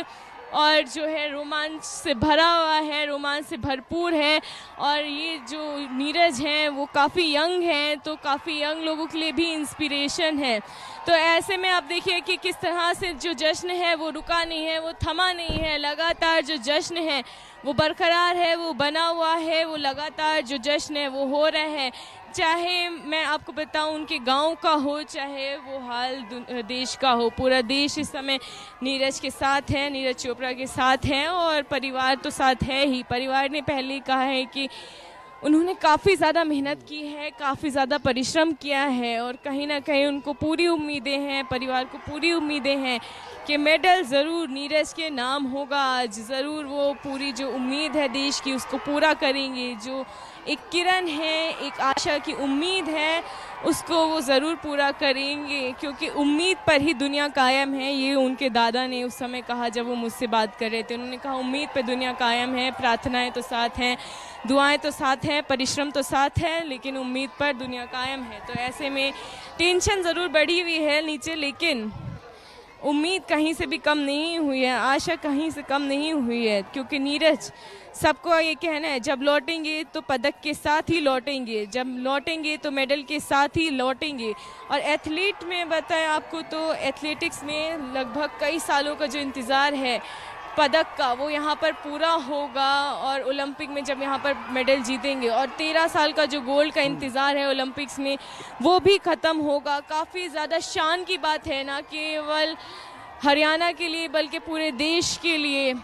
और जो है रोमांच से भरा हुआ है, रोमांच से भरपूर है। और ये जो नीरज हैं वो काफ़ी यंग हैं, तो काफ़ी यंग लोगों के लिए भी इंस्पिरेशन है। तो ऐसे में आप देखिए कि किस तरह से जो जश्न है वो रुका नहीं है, वो थमा नहीं है। लगातार जो जश्न है वो बरकरार है, वो बना हुआ है, वो लगातार जो जश्न है वो हो रहा है। चाहे मैं आपको बताऊं उनके गांव का हो, चाहे वो हाल देश का हो, पूरा देश इस समय नीरज के साथ है, नीरज चोपड़ा के साथ है। और परिवार तो साथ है ही। परिवार ने पहले ही कहा है कि उन्होंने काफ़ी ज़्यादा मेहनत की है, काफ़ी ज़्यादा परिश्रम किया है और कहीं ना कहीं उनको पूरी उम्मीदें हैं, परिवार को पूरी उम्मीदें हैं कि मेडल ज़रूर नीरज के नाम होगा आज। ज़रूर वो पूरी जो उम्मीद है देश की उसको पूरा करेंगे। जो एक किरण है, एक आशा की उम्मीद है, उसको वो ज़रूर पूरा करेंगे, क्योंकि उम्मीद पर ही दुनिया कायम है। ये उनके दादा ने उस समय कहा जब वो मुझसे बात कर रहे थे। उन्होंने कहा उम्मीद पर दुनिया कायम है, प्रार्थनाएं तो साथ हैं, दुआएं तो साथ हैं, परिश्रम तो साथ है, लेकिन उम्मीद पर दुनिया कायम है। तो ऐसे में टेंशन ज़रूर बढ़ी हुई है नीचे, लेकिन उम्मीद कहीं से भी कम नहीं हुई है, आशा कहीं से कम नहीं हुई है। क्योंकि नीरज, सबको ये कहना है जब लौटेंगे तो पदक के साथ ही लौटेंगे, जब लौटेंगे तो मेडल के साथ ही लौटेंगे। और एथलीट में बताएं आपको तो एथलेटिक्स में लगभग कई सालों का जो इंतज़ार है पदक का, वो यहाँ पर पूरा होगा। और ओलंपिक में जब यहाँ पर मेडल जीतेंगे, और 13 साल का जो गोल्ड का इंतज़ार है ओलंपिक्स में, वो भी ख़त्म होगा। काफ़ी ज़्यादा शान की बात है, ना केवल हरियाणा के लिए बल्कि पूरे देश के लिए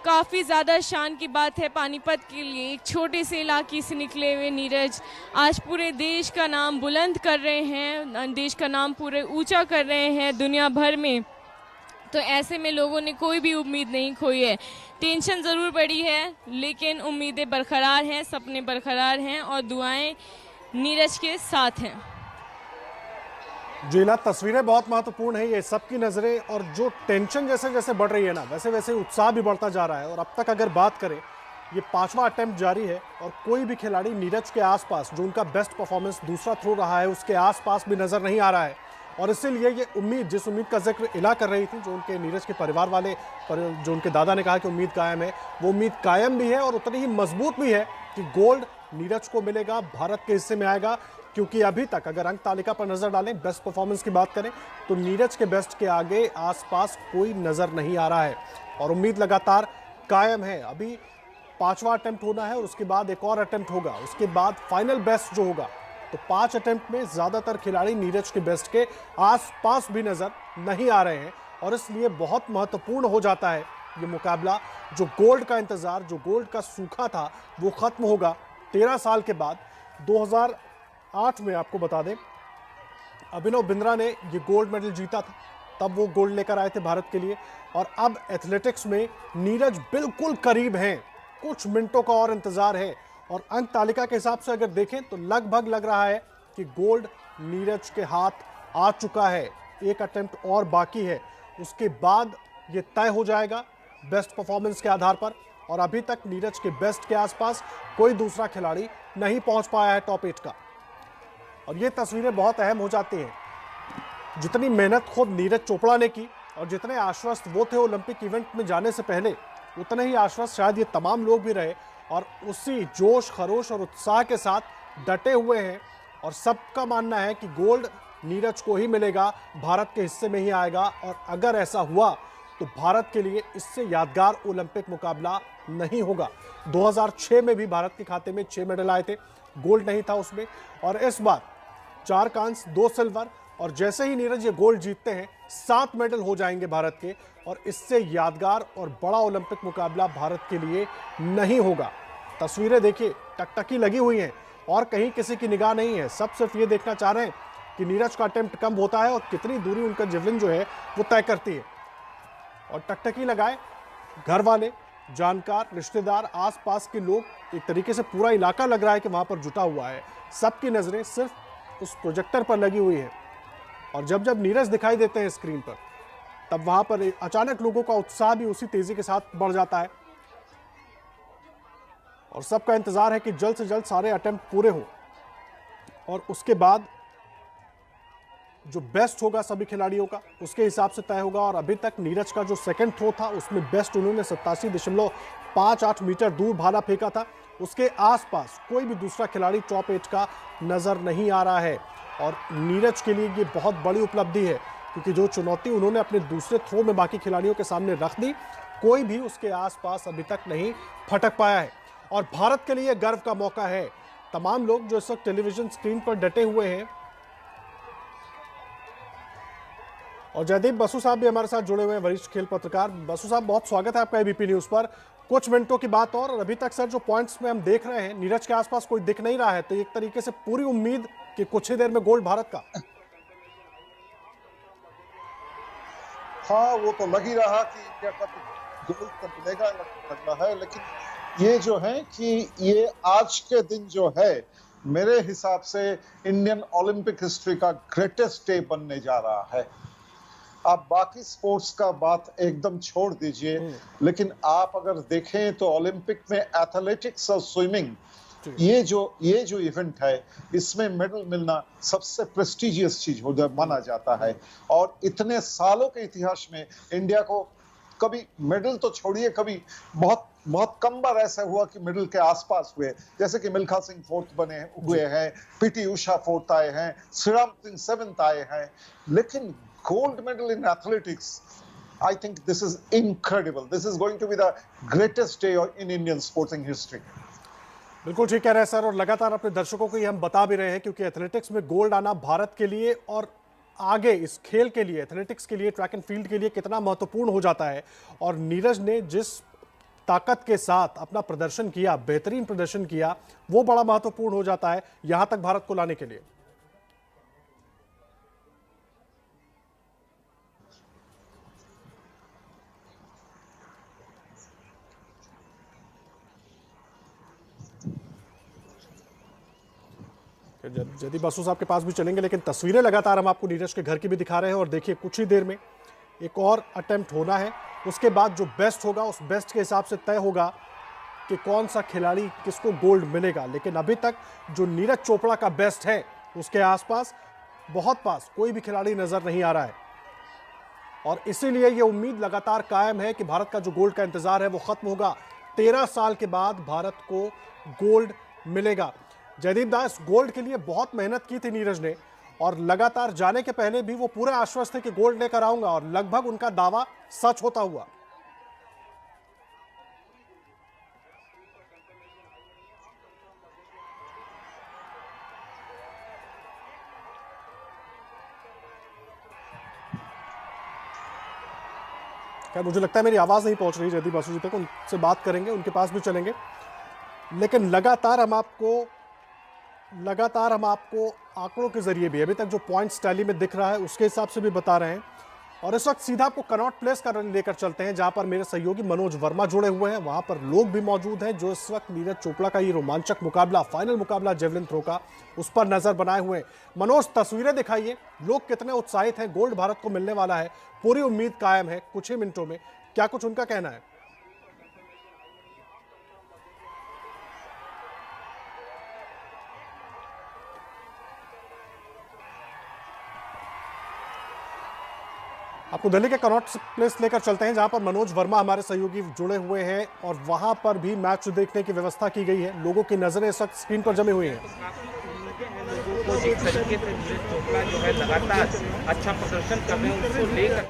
काफ़ी ज़्यादा शान की बात है। पानीपत के लिए एक छोटे से इलाके से निकले हुए नीरज आज पूरे देश का नाम बुलंद कर रहे हैं, देश का नाम पूरे ऊंचा कर रहे हैं दुनिया भर में। तो ऐसे में लोगों ने कोई भी उम्मीद नहीं खोई है। टेंशन ज़रूर बढ़ी है, लेकिन उम्मीदें बरकरार हैं, सपने बरकरार हैं और दुआएं नीरज के साथ हैं। जी ना, तस्वीरें बहुत महत्वपूर्ण है, ये सबकी नज़रें। और जो टेंशन जैसे जैसे बढ़ रही है ना, वैसे वैसे उत्साह भी बढ़ता जा रहा है। और अब तक अगर बात करें, ये 5वां अटेम्प्ट जारी है और कोई भी खिलाड़ी नीरज के आसपास, जो उनका बेस्ट परफॉर्मेंस दूसरा थ्रो रहा है, उसके आसपास भी नज़र नहीं आ रहा है। और इसीलिए ये उम्मीद, जिस उम्मीद का जिक्र इला कर रही थी, जो उनके नीरज के परिवार वाले, जो उनके दादा ने कहा कि उम्मीद कायम है, वो उम्मीद कायम भी है और उतनी ही मजबूत भी है कि गोल्ड नीरज को मिलेगा, भारत के हिस्से में आएगा। क्योंकि अभी तक अगर अंक तालिका पर नजर डालें, बेस्ट परफॉर्मेंस की बात करें, तो नीरज के बेस्ट के आगे आसपास कोई नजर नहीं आ रहा है और उम्मीद लगातार कायम है। अभी 5वां अटेम्प्ट होना है और उसके बाद एक और अटेम्प्ट होगा, उसके बाद फाइनल बेस्ट जो होगा। तो 5 अटेम्प्ट में ज्यादातर खिलाड़ी नीरज के बेस्ट के आसपास भी नजर नहीं आ रहे हैं और इसलिए बहुत महत्वपूर्ण हो जाता है ये मुकाबला। जो गोल्ड का इंतजार, जो गोल्ड का सूखा था, वो खत्म होगा 13 साल के बाद। 2008 में आपको बता दें, अभिनव बिंद्रा ने ये गोल्ड मेडल जीता था, तब वो गोल्ड लेकर आए थे भारत के लिए। और अब एथलेटिक्स में नीरज बिल्कुल करीब हैं, कुछ मिनटों का और इंतजार है। और अंक तालिका के हिसाब से अगर देखें तो लगभग लग रहा है कि गोल्ड नीरज के हाथ आ चुका है। एक अटेम्प्ट और बाकी है, उसके बाद ये तय हो जाएगा बेस्ट परफॉर्मेंस के आधार पर। और अभी तक नीरज के बेस्ट के आसपास कोई दूसरा खिलाड़ी नहीं पहुंच पाया है टॉप 8 का। और ये तस्वीरें बहुत अहम हो जाती हैं। जितनी मेहनत खुद नीरज चोपड़ा ने की और जितने आश्वस्त वो थे ओलंपिक इवेंट में जाने से पहले, उतने ही आश्वस्त शायद ये तमाम लोग भी रहे और उसी जोश खरोश और उत्साह के साथ डटे हुए हैं। और सबका मानना है कि गोल्ड नीरज को ही मिलेगा, भारत के हिस्से में ही आएगा। और अगर ऐसा हुआ तो भारत के लिए इससे यादगार ओलंपिक मुकाबला नहीं होगा। 2006 में भी भारत के खाते में 6 मेडल आए थे, गोल्ड नहीं था उसमें। और इस बार 4 कांस्य 2 सिल्वर, और जैसे ही नीरज ये गोल्ड जीतते हैं 7 मेडल हो जाएंगे भारत के। और इससे यादगार और बड़ा ओलंपिक मुकाबला भारत के लिए नहीं होगा। तस्वीरें देखिए, टकटकी लगी हुई हैं और कहीं किसी की निगाह नहीं है। सब सिर्फ ये देखना चाह रहे हैं कि नीरज का अटेम्प्ट कम होता है और कितनी दूरी उनका जेवलिन जो है वो तय करती है। और टकटकी लगाए घर वाले, जानकार, रिश्तेदार, आसपास के लोग, एक तरीके से पूरा इलाका लग रहा है कि वहां पर जुटा हुआ है। सबकी नजरें सिर्फ उस प्रोजेक्टर पर लगी हुई है। और जब जब नीरज दिखाई देते हैं स्क्रीन पर, तब वहां पर अचानक लोगों का उत्साह भी उसी तेजी के साथ बढ़ जाता है। और सबका इंतजार है कि जल्द से जल्द सारे अटेम्प्ट पूरे हों और उसके बाद जो बेस्ट होगा सभी खिलाड़ियों का उसके हिसाब से तय होगा। और अभी तक नीरज का जो सेकंड थ्रो था उसमें बेस्ट उन्होंने 87.58 मीटर दूर भाला फेंका था। उसके आसपास कोई भी दूसरा खिलाड़ी टॉप 8 का नजर नहीं आ रहा है। और नीरज के लिए ये बहुत बड़ी उपलब्धि है, क्योंकि जो चुनौती उन्होंने अपने दूसरे थ्रो में बाकी खिलाड़ियों के सामने रख दी, कोई भी उसके आसपास अभी तक नहीं फटक पाया है। और भारत के लिए गर्व का मौका है। तमाम लोग जो इस वक्त टेलीविजन स्क्रीन पर डटे हुए हैं, और जयदीप बसु साहब भी हमारे साथ जुड़े हुए हैं, वरिष्ठ खेल पत्रकार। बसु साहब, बहुत स्वागत है आपका एबीपी न्यूज पर। कुछ मिनटों की बात और अभी तक सर जो पॉइंट्स में हम देख रहे हैं, नीरज के आसपास कोई दिख नहीं रहा है, तो एक तरीके से पूरी उम्मीद कि कुछ ही देर में गोल्ड भारत का। हाँ, वो तो लग ही रहा कि इंडिया का तो गोल्ड तो मिलेगा लग रहा है, लेकिन ये जो है कि ये आज के दिन जो है मेरे हिसाब से इंडियन ओलंपिक हिस्ट्री का ग्रेटेस्ट डे बनने जा रहा है। आप बाकी स्पोर्ट्स का बात एकदम छोड़ दीजिए, लेकिन आप अगर देखें तो ओलंपिक में एथलेटिक्स और स्विमिंग, ये जो इवेंट है, इसमें मेडल मिलना सबसे प्रेस्टिजियस चीज माना जाता है। और इतने सालों के इतिहास में इंडिया को कभी मेडल तो छोड़िए, कभी बहुत बहुत कम बार ऐसा हुआ कि मेडल के आसपास हुए, जैसे कि मिल्खा सिंह फोर्थ बने हुए हैं, पीटी उषा फोर्थ आए हैं, श्रीराम सिंह सेवेंथ आए हैं, लेकिन gold medal in athletics, I think this is incredible. This is going to be the greatest day in Indian sporting history. बिल्कुल ठीक कह रहे हैं सर, और लगातार अपने दर्शकों को ये हम बता भी रहे हैं, क्योंकि एथलेटिक्स में गोल्ड आना भारत के लिए और आगे इस खेल के लिए, एथलेटिक्स के लिए, ट्रैक एंड फील्ड के लिए कितना महत्वपूर्ण हो जाता है। और नीरज ने जिस ताकत के साथ अपना प्रदर्शन किया, बेहतरीन प्रदर्शन किया, वो बड़ा महत्वपूर्ण हो जाता है यहां तक भारत को लाने के लिए। जयदीप बसु साहब के पास भी चलेंगे, लेकिन तस्वीरें लगातार हम आपको नीरज के घर की भी दिखा रहे हैं। और देखिए, कुछ ही देर में एक और अटेम्प्ट होना है, उसके बाद जो बेस्ट होगा उस बेस्ट के हिसाब से तय होगा कि कौन सा खिलाड़ी किसको गोल्ड मिलेगा। लेकिन अभी तक जो नीरज चोपड़ा का बेस्ट है, उसके आसपास बहुत पास कोई भी खिलाड़ी नजर नहीं आ रहा है। और इसीलिए ये उम्मीद लगातार कायम है कि भारत का जो गोल्ड का इंतजार है वो खत्म होगा। 13 साल के बाद भारत को गोल्ड मिलेगा। जयदीप दास, गोल्ड के लिए बहुत मेहनत की थी नीरज ने, और लगातार जाने के पहले भी वो पूरे आश्वस्त थे कि गोल्ड लेकर आऊंगा, और लगभग उनका दावा सच होता हुआ। खैर, मुझे लगता है मेरी आवाज नहीं पहुंच रही जयदीप बसु जी तक, उनसे बात करेंगे, उनके पास भी चलेंगे। लेकिन लगातार हम आपको आंकड़ों के जरिए भी अभी तक जो पॉइंट्स टैली में दिख रहा है उसके हिसाब से भी बता रहे हैं। और इस वक्त सीधा आपको कनॉट प्लेस का लेकर चलते हैं, जहां पर मेरे सहयोगी मनोज वर्मा जुड़े हुए हैं। वहां पर लोग भी मौजूद हैं जो इस वक्त नीरज चोपड़ा का ये रोमांचक मुकाबला, फाइनल मुकाबला जेवलिन थ्रो का, उस पर नजर बनाए हुए हैं। मनोज, तस्वीरें दिखाइए, लोग कितने उत्साहित हैं, गोल्ड भारत को मिलने वाला है, पूरी उम्मीद कायम है कुछ ही मिनटों में, क्या कुछ उनका कहना है? आपको दिल्ली के कनॉट प्लेस लेकर चलते हैं, जहां पर मनोज वर्मा हमारे सहयोगी जुड़े हुए हैं, और वहां पर भी मैच देखने की व्यवस्था की गई है। लोगों की नजरें इस वक्त स्क्रीन पर जमी हुई हैं। लोगों को एक तरीके से नीरज चोपड़ा जो है लगातार अच्छा प्रदर्शन कर रहे हैं, उसको लेकर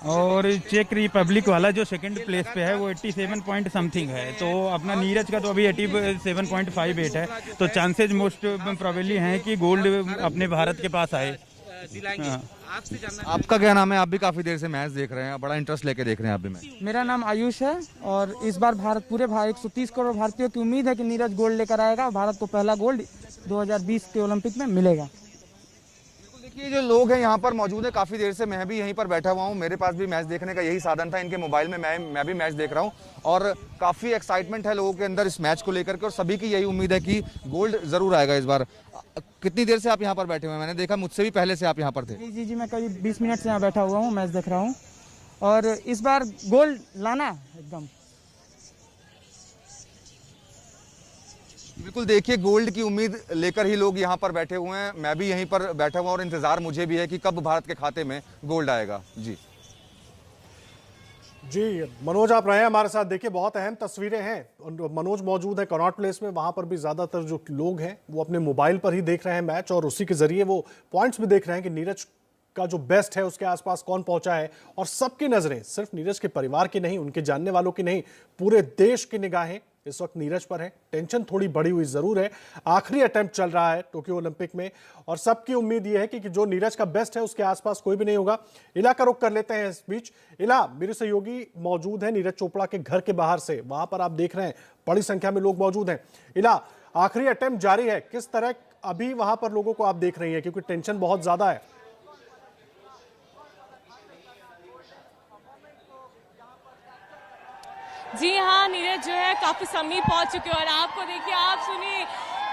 और चेक रिपब्लिक वाला जो सेकंड प्लेस पे है वो 87 पॉइंट समथिंग है। तो अपना नीरज का तो अभी 87.58 है, तो चांसेस मोस्ट प्रोबेबली हैं कि गोल्ड अपने भारत के पास आए। आपसे जानना, आपका क्या नाम है? आप भी काफी देर से मैच देख रहे हैं, बड़ा इंटरेस्ट लेके देख रहे हैं आप भी मैच। मेरा नाम आयुष है, और इस बार भारत पूरे 130 करोड़ भारतीयों की उम्मीद है कि नीरज गोल्ड लेकर आएगा। भारत को पहला गोल्ड 2020 के ओलंपिक में मिलेगा। देखिए, जो लोग हैं यहाँ पर मौजूद है, काफी देर से मैं भी यहीं पर बैठा हुआ हूँ। मेरे पास भी मैच देखने का यही साधन था, इनके मोबाइल में मैं भी मैच देख रहा हूँ, और काफी एक्साइटमेंट है लोगों के अंदर इस मैच को लेकर के, और सभी की यही उम्मीद है कि गोल्ड जरूर आएगा इस बार। कितनी देर से आप यहाँ पर बैठे हुए हैं? मैंने देखा मुझसे भी पहले से आप यहाँ पर थे। जी, मैं करीब 20 मिनट से यहाँ बैठा हुआ हूँ, मैच देख रहा हूँ, और इस बार गोल्ड लाना एकदम। बिल्कुल, देखिए गोल्ड की उम्मीद लेकर ही लोग यहाँ पर बैठे हुए हैं। मैं भी यहीं पर बैठा हुआ और इंतजार मुझे भी है कि कब भारत के खाते में गोल्ड आएगा। जी मनोज, आप रहे हैं हमारे साथ। देखिए बहुत अहम तस्वीरें हैं। मनोज मौजूद है कनॉट प्लेस में। वहां पर भी ज्यादातर जो लोग हैं वो अपने मोबाइल पर ही देख रहे हैं मैच, और उसी के जरिए वो पॉइंट्स भी देख रहे हैं कि नीरज का जो बेस्ट है उसके आसपास कौन पहुंचा है। और सबकी नजरें सिर्फ नीरज के परिवार की नहीं, उनके जानने वालों की नहीं, पूरे देश की निगाहें इस वक्त नीरज पर है। टेंशन थोड़ी बढ़ी हुई जरूर है। आखिरी अटेम्प्ट चल रहा है टोक्यो ओलंपिक में, और सबकी उम्मीद यह है कि जो नीरज का बेस्ट है उसके आसपास कोई भी नहीं होगा। इला का रुख कर लेते हैं इस बीच। इला, मेरे सहयोगी मौजूद है नीरज चोपड़ा के घर के बाहर से। वहां पर आप देख रहे हैं बड़ी संख्या में लोग मौजूद हैं। इला, आखिरी अटेम्प्ट जारी है, किस तरह अभी वहां पर लोगों को आप देख रही है, क्योंकि टेंशन बहुत ज्यादा है। जी हाँ, नीरज जो है काफी समीप पहुंच चुके हैं, और आपको देखिए, आप सुनिए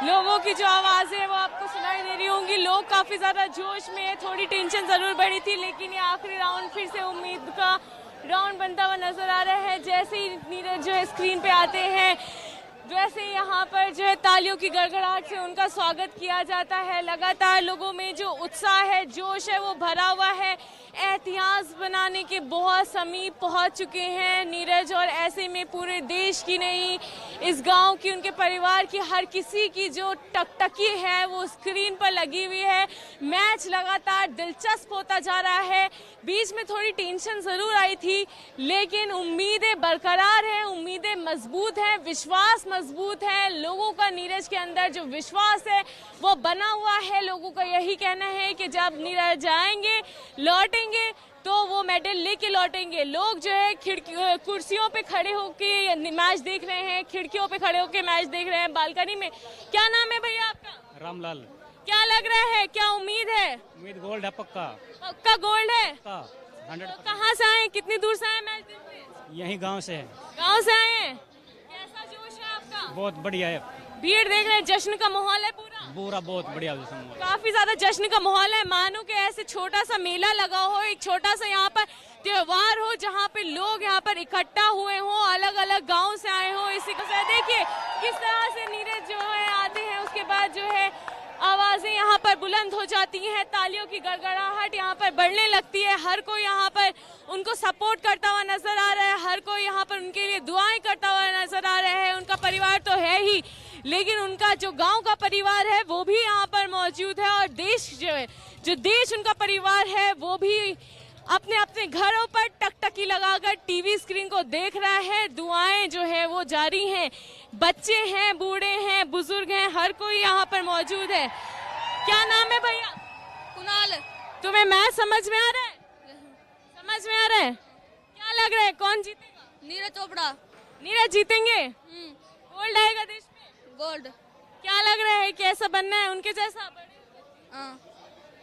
लोगों की जो आवाजें है वो आपको सुनाई दे रही होंगी। लोग काफी ज्यादा जोश में है। थोड़ी टेंशन जरूर बढ़ी थी, लेकिन ये आखिरी राउंड फिर से उम्मीद का राउंड बनता हुआ नजर आ रहा है। जैसे ही नीरज जो है स्क्रीन पे आते हैं, वैसे यहाँ पर जो है तालियों की गड़गड़ाहट से उनका स्वागत किया जाता है। लगातार लोगों में जो उत्साह है, जोश है, वो भरा हुआ है। इतिहास बनाने के बहुत समीप पहुंच चुके हैं नीरज, और ऐसे में पूरे देश की नहीं, इस गांव की, उनके परिवार की, हर किसी की जो टकटकी है वो स्क्रीन पर लगी हुई है। मैच लगातार दिलचस्प होता जा रहा है। बीच में थोड़ी टेंशन जरूर आई थी, लेकिन उम्मीदें बरकरार हैं, उम्मीदें मजबूत हैं, विश्वास मजबूत है। लोगों का नीरज के अंदर जो विश्वास है वो बना हुआ है। लोगों का यही कहना है कि जब नीरज आएंगे, लौटेंगे, तो वो मेडल लेके लौटेंगे। लोग जो है कुर्सियों पे खड़े होके मैच देख रहे हैं, खिड़कियों पे खड़े होके मैच देख रहे हैं, बालकनी में। क्या नाम है भैया आपका? रामलाल। क्या लग रहा है, क्या उम्मीद है? उम्मीद गोल्ड है, पक्का पक्का गोल्ड है। पक्का 100। तो कहाँ से आए, कितनी दूर से आए मैच देखने? यही गांव से है। गांव से आए हैं। कैसा जोश है आपका? बहुत बढ़िया है। भीड़ देख रहे हैं, जश्न का माहौल है पूरा। बहुत बढ़िया माहौल। काफी ज्यादा जश्न का माहौल है, मानो कि ऐसे छोटा सा मेला लगा हो, एक छोटा सा यहाँ पर त्योहार हो, जहाँ पे लोग यहाँ पर इकट्ठा हुए हो, अलग अलग गांव से आए हो। इसी को देखिए किस तरह से नीरज जो है आते हैं, उसके बाद जो है आवाजें यहाँ पर बुलंद हो जाती हैं, तालियों की गड़गड़ाहट यहाँ पर बढ़ने लगती है। हर कोई यहाँ पर उनको सपोर्ट करता हुआ नजर आ रहा है, हर कोई यहाँ पर उनके लिए दुआएं करता हुआ नजर आ रहा है। उनका परिवार तो है ही, लेकिन उनका जो गांव का परिवार है वो भी यहाँ पर मौजूद है, और देश जो है, जो देश उनका परिवार है वो भी अपने अपने घरों पर टकटकी लगाकर टीवी स्क्रीन को देख रहा है। दुआएं जो है वो जारी हैं। बच्चे हैं, बूढ़े हैं, बुजुर्ग हैं, हर कोई यहाँ पर मौजूद है। क्या नाम है भैया? कुणाल। तुम्हें मैच समझ में आ रहा है? समझ में आ रहा है? क्या लग रहा है, कौन जीतेगा? नीरज चोपड़ा। नीरज जीतेंगे? गोल्ड आएगा देश में? गोल्ड। क्या लग रहा है, कैसा बनना है उनके जैसा? हाँ।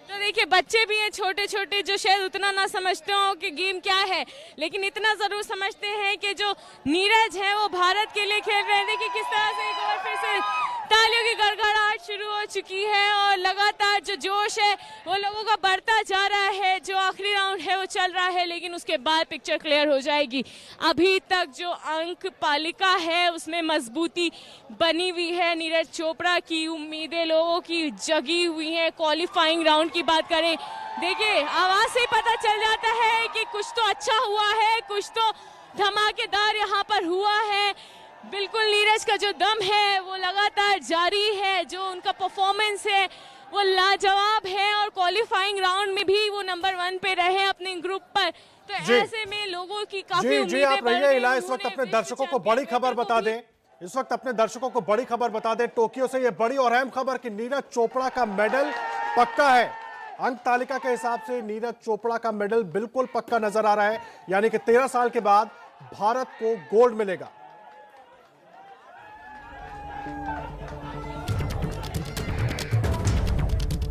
तो देखिए बच्चे भी हैं छोटे छोटे, जो शायद उतना ना समझते हो कि गेम क्या है, लेकिन इतना जरूर समझते हैं कि जो नीरज है वो भारत के लिए खेल रहे हैं। देखिए किस तरह से एक बार फिर से तालियों की गड़गड़ाहट शुरू हो चुकी है, और लगातार जो जोश है वो लोगों का बढ़ता जा रहा है। जो आखिरी राउंड है वो चल रहा है, लेकिन उसके बाद पिक्चर क्लियर हो जाएगी। अभी तक जो अंक पालिका है उसमें मजबूती बनी हुई है। नीरज चोपड़ा की उम्मीदें लोगों की जगी हुई हैं। क्वालिफाइंग राउंड की बात करें, देखिए आवाज से ही पता चल जाता है कि कुछ तो अच्छा हुआ है, कुछ तो धमाकेदार यहाँ पर हुआ है। बिल्कुल नीरज का जो दम है वो लगातार जारी है, जो उनका परफॉर्मेंस है वो लाजवाब है, और क्वालिफाइंग राउंड में भी वो नंबर 1 पे रहे अपने ग्रुप पर। तो ऐसे में लोगों की काफी जी आप रहिए इला, इस वक्त अपने दर्शकों को बड़ी खबर बता दें। इस वक्त अपने दर्शकों को बड़ी खबर बता दें टोक्यो से, ये बड़ी और अहम खबर कि नीरज चोपड़ा का मेडल पक्का है। अंक तालिका के हिसाब से नीरज चोपड़ा का मेडल बिल्कुल पक्का नजर आ रहा है, यानी कि 13 साल के बाद भारत को गोल्ड मिलेगा।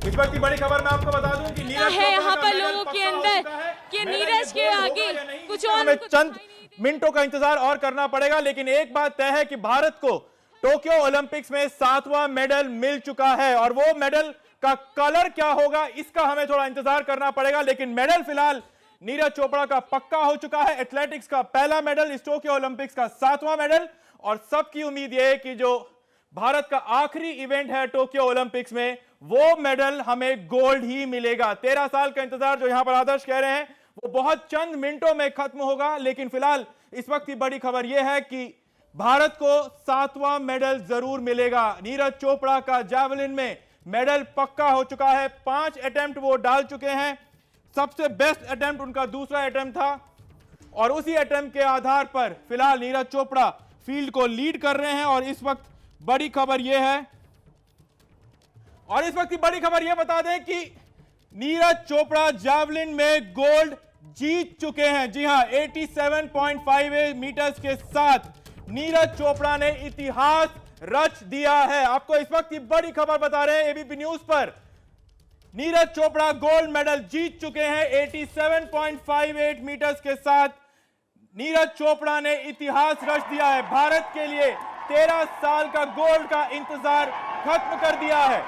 इस वक्त की बड़ी खबर मैं आपको बता दूं कि नीरज है यहाँ पर लोगों के अंदर कि नीरज के आगे कुछ और हमें चंद मिनटों का इंतजार और करना पड़ेगा, लेकिन एक बात तय है कि भारत को टोक्यो ओलंपिक्स में 7वां मेडल मिल चुका है, और वो मेडल का कलर क्या होगा इसका हमें थोड़ा इंतजार करना पड़ेगा। लेकिन मेडल फिलहाल नीरज चोपड़ा का पक्का हो चुका है। एथलेटिक्स का पहला मेडल, इस टोक्यो ओलंपिक्स का 7वां मेडल, और सबकी उम्मीद यह है कि जो भारत का आखिरी इवेंट है टोक्यो ओलंपिक्स में, वो मेडल हमें गोल्ड ही मिलेगा। 13 साल का इंतजार जो यहां पर आदर्श कह रहे हैं वो बहुत चंद मिनटों में खत्म होगा। लेकिन फिलहाल इस वक्त की बड़ी खबर यह है कि भारत को 7वां मेडल जरूर मिलेगा। नीरज चोपड़ा का जैवलिन में मेडल पक्का हो चुका है। 5 अटेम्प्ट वो डाल चुके हैं। सबसे बेस्ट अटेम्प्ट उनका दूसरा अटेम्प्ट था और उसी अटेम्प्ट के आधार पर फिलहाल नीरज चोपड़ा फील्ड को लीड कर रहे हैं। और इस वक्त बड़ी खबर यह है बता दें कि नीरज चोपड़ा जैवलिन में गोल्ड जीत चुके हैं। जी हां, 87.58 मीटर्स के साथ नीरज चोपड़ा ने इतिहास रच दिया है। आपको इस वक्त की बड़ी खबर बता रहे हैं एबीपी न्यूज पर, नीरज चोपड़ा गोल्ड मेडल जीत चुके हैं 87.58 मीटर्स के साथ। नीरज चोपड़ा ने इतिहास रच दिया है। भारत के लिए 13 साल का गोल्ड का इंतजार खत्म कर दिया है।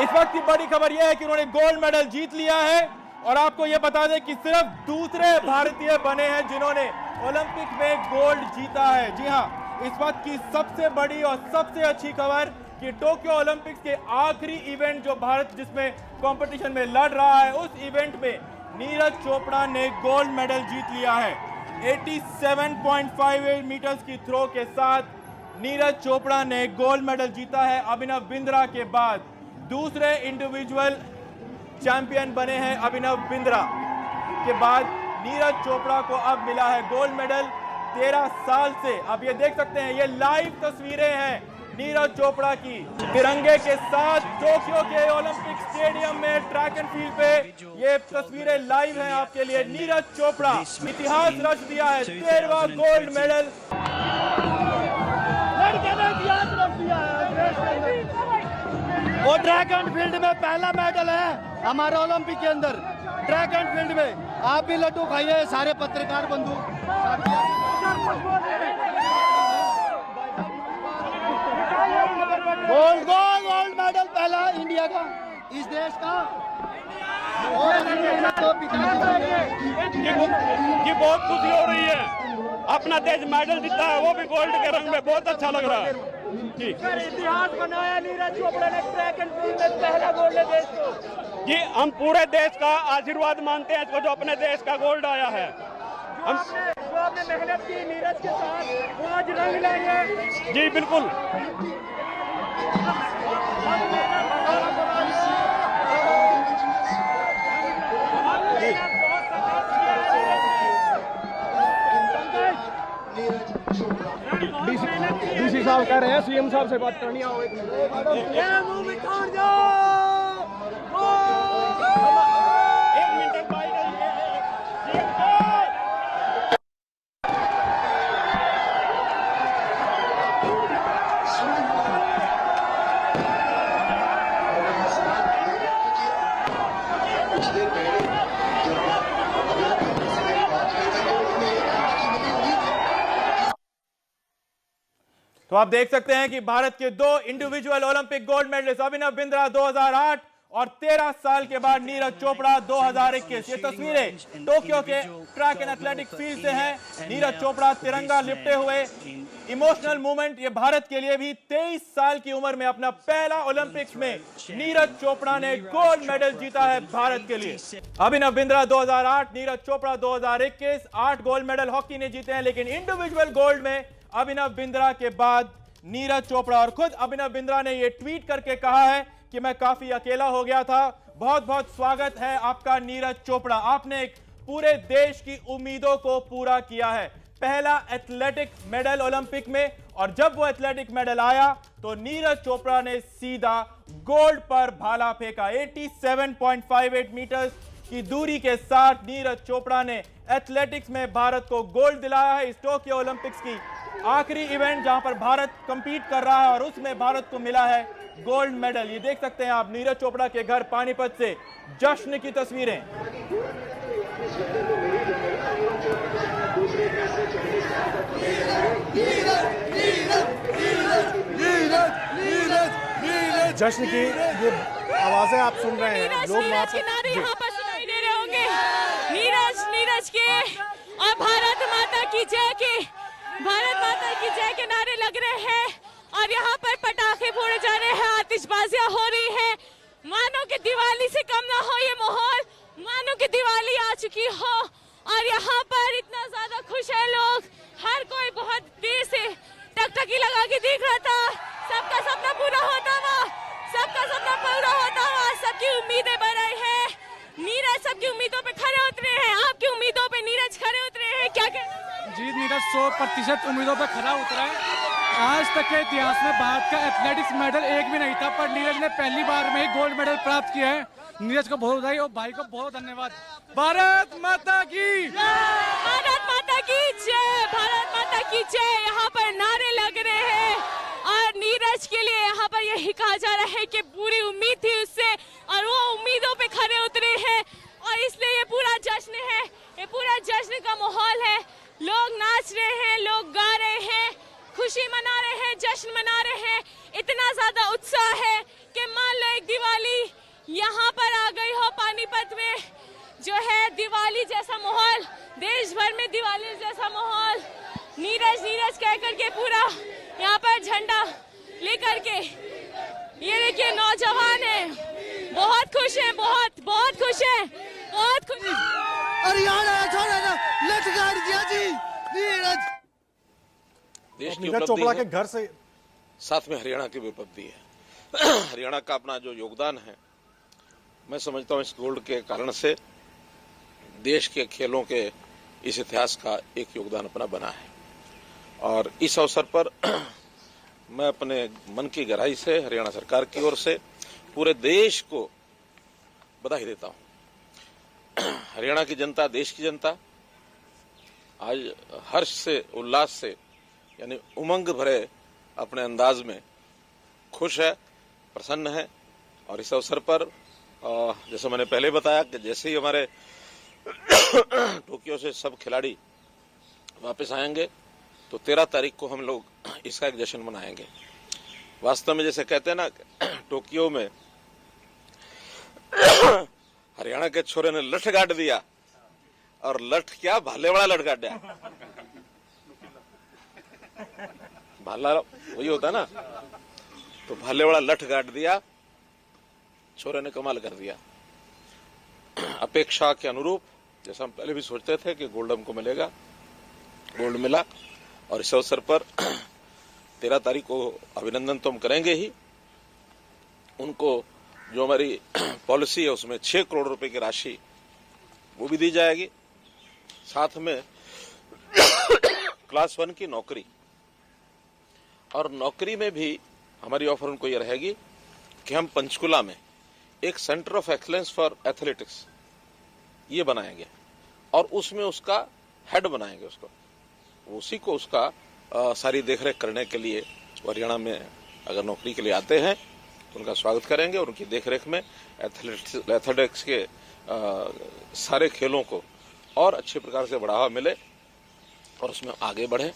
इस वक्त की बड़ी खबर यह है कि उन्होंने गोल्ड मेडल जीत लिया है। और आपको यह बता दें कि सिर्फ दूसरे भारतीय बने हैं जिन्होंने ओलंपिक में गोल्ड जीता है। जी हां, इस वक्त की सबसे बड़ी और सबसे अच्छी खबर कि टोक्यो ओलंपिक्स के आखिरी इवेंट जो भारत जिसमें कंपटीशन में लड़ रहा है, उस इवेंट में नीरज चोपड़ा ने गोल्ड मेडल जीत लिया है। 87.58 मीटर्स की थ्रो के साथ नीरज चोपड़ा ने गोल्ड मेडल जीता है। अभिनव बिंद्रा के बाद दूसरे इंडिविजुअल चैंपियन बने हैं। अभिनव बिंद्रा के बाद नीरज चोपड़ा को अब मिला है गोल्ड मेडल 13 साल से। अब ये देख सकते हैं, ये लाइव तस्वीरें हैं नीरज चोपड़ा की तिरंगे के साथ टोक्यो के ओलंपिक स्टेडियम में ट्रैक एंड फील्ड पे। ये तस्वीरें लाइव हैं आपके लिए। नीरज चोपड़ा इतिहास रच दिया है, 13वां गोल्ड मेडल। वो ट्रैक एंड फील्ड में पहला मेडल है हमारे ओलंपिक के अंदर। ट्रैक एंड फील्ड में आप भी लड्डू खाइए, सारे पत्रकार बंधु। गोल्ड मेडल पहला इंडिया का, इस देश का। ये बहुत खुशी हो रही है, अपना देश मेडल जीता है, वो भी गोल्ड के रंग में, बहुत अच्छा लग रहा है। इतिहास बनाया नीरज चोपड़ा ने ट्रैक एंड फील्ड में पहला गोल्ड है देश को। जी, हम पूरे देश का आशीर्वाद मानते हैं इसको, जो अपने देश का गोल्ड आया है। हम जो आपने मेहनत की नीरज के साथ, वो आज रंग लाएंगे। जी बिल्कुल। डीसी साहब कह रहे हैं सीएम साहब से बात करनी है। तो आप देख सकते हैं कि भारत के 2 इंडिविजुअल ओलंपिक गोल्ड मेडलिस्ट अभिनव बिंद्रा 2008 और 13 साल के बाद नीरज चोपड़ा 2021। ये तस्वीरें टोक्यो के ट्रैक एंड एथलेटिक फील्ड से हैं। नीरज चोपड़ा तिरंगा लिपटे हुए, इमोशनल मोमेंट। ये भारत के लिए भी 23 साल की उम्र में अपना पहला ओलंपिक्स में नीरज चोपड़ा ने गोल्ड मेडल जीता है भारत के लिए। Abhinav Bindra 2008, Neeraj Chopra 2021, 8 gold medal hockey ने जीते हैं। लेकिन इंडिविजुअल गोल्ड में अभिनव बिंद्रा के बाद नीरज चोपड़ा। और खुद अभिनव बिंद्रा ने यह ट्वीट करके कहा है कि मैं काफी अकेला हो गया था। बहुत बहुत स्वागत है आपका नीरज चोपड़ा, आपने एक पूरे देश की उम्मीदों को पूरा किया है। पहला एथलेटिक मेडल ओलंपिक में, और जब वो एथलेटिक मेडल आया तो नीरज चोपड़ा ने सीधा गोल्ड पर भाला फेंका। 87.58 मीटर्स की दूरी के साथ नीरज चोपड़ा ने एथलेटिक्स में भारत को गोल्ड दिलाया है। इस टोक्यो ओलंपिक्स की आखिरी इवेंट जहां पर भारत कंपीट कर रहा है और उसमें भारत को मिला है गोल्ड मेडल। ये देख सकते हैं आप नीरज चोपड़ा के घर पानीपत से जश्न की तस्वीरें। जश्न की ये आवाजें आप सुन रहे हैं, लोग वहां पर यहाँ पर सुनाई दे रहे होंगे। नीरज के और भारत माता की जय के भारत माता की जय के नारे लग रहे हैं और यहाँ पर पटाखे फोड़े जा रहे हैं, आतिशबाजियां हो रही हैं। मानो कि दिवाली से कम ना हो ये माहौल, मानो कि दिवाली आ चुकी हो और यहाँ पर इतना ज्यादा खुश है लोग। हर कोई बहुत देर से टकटकी लगा के देख रहा था। सबका सपना पूरा होता हुआ, सबका सपना पूरा होता हुआ, सबकी उम्मीदें बढ़ रही है। नीरज सबकी उम्मीदों पे खरे उतरे हैं। आपकी उम्मीदों पे नीरज खरे उतरे हैं, क्या कहना? जी, नीरज 100% उम्मीदों पे खरा उतरा है। आज तक के इतिहास में भारत का एथलेटिक्स मेडल एक भी नहीं था, पर नीरज ने पहली बार में ही गोल्ड मेडल प्राप्त किया है। नीरज को बहुत बधाई और भाई को बहुत धन्यवाद। भारत माता की जय, भारत माता की जय, भारत माता की जय। यहाँ पर नारे लग रहे हैं और नीरज के लिए यहाँ पर यही कहा जा रहा है कि पूरी उम्मीद थी उससे और वो उम्मीदों पे खरे उतरे हैं और इसलिए ये पूरा जश्न है, ये पूरा जश्न का माहौल है। लोग नाच रहे हैं, लोग गा रहे हैं, खुशी मना रहे हैं, जश्न मना रहे हैं। इतना ज्यादा उत्साह है कि मान लो एक दिवाली यहाँ पर आ गई हो। पानीपत में जो है दिवाली जैसा माहौल, देश भर में दिवाली जैसा माहौल। नीरज नीरज कह करके पूरा यहाँ पर झंडा लेकर के ये देखिए नौजवान है, बहुत खुश है, बहुत बहुत खुश है, बहुत खुश। हरियाणा लटकार दिया जी नीरज। देश की नीरज चोपड़ा के घर से साथ में हरियाणा की भी उपलब्धि है। हरियाणा का अपना जो योगदान है, मैं समझता हूँ इस गोल्ड के कारण से देश के खेलों के इस इतिहास का एक योगदान अपना बना है। और इस अवसर पर मैं अपने मन की गहराई से हरियाणा सरकार की ओर से पूरे देश को बधाई देता हूँ। हरियाणा की जनता, देश की जनता आज हर्ष से, उल्लास से, यानी उमंग भरे अपने अंदाज में खुश है, प्रसन्न है। और इस अवसर पर जैसे मैंने पहले बताया कि जैसे ही हमारे टोक्यो से सब खिलाड़ी वापस आएंगे तो 13 तारीख को हम लोग इसका एक जश्न मनाएंगे। वास्तव में जैसे कहते हैं ना, टोक्यो में हरियाणा के छोरे ने लठ गाड़ दिया और लठ क्या, भाले वाला लठ गाड़ दिया। भाला वही होता ना, तो भाले वाला लठ गाड़ दिया, छोरे ने कमाल कर दिया। अपेक्षा के अनुरूप जैसा हम पहले भी सोचते थे कि गोल्ड हमको मिलेगा, गोल्ड मिला। और इस अवसर पर 13 तारीख को अभिनंदन तो हम करेंगे ही। उनको जो हमारी पॉलिसी है उसमें 6 करोड़ रुपए की राशि वो भी दी जाएगी। साथ में क्लास 1 की नौकरी, और नौकरी में भी हमारी ऑफर उनको ये रहेगी कि हम पंचकुला में एक centre of excellence for athletics ये बनाएंगे और उसमें उसका हेड बनाएंगे उसको, उसी को उसका सारी देखरेख करने के लिए हरियाणा में अगर नौकरी के लिए आते हैं तो उनका स्वागत करेंगे और उनकी देखरेख में एथलेटिक्स के सारे खेलों को और अच्छे प्रकार से बढ़ावा मिले और उसमें आगे बढ़े।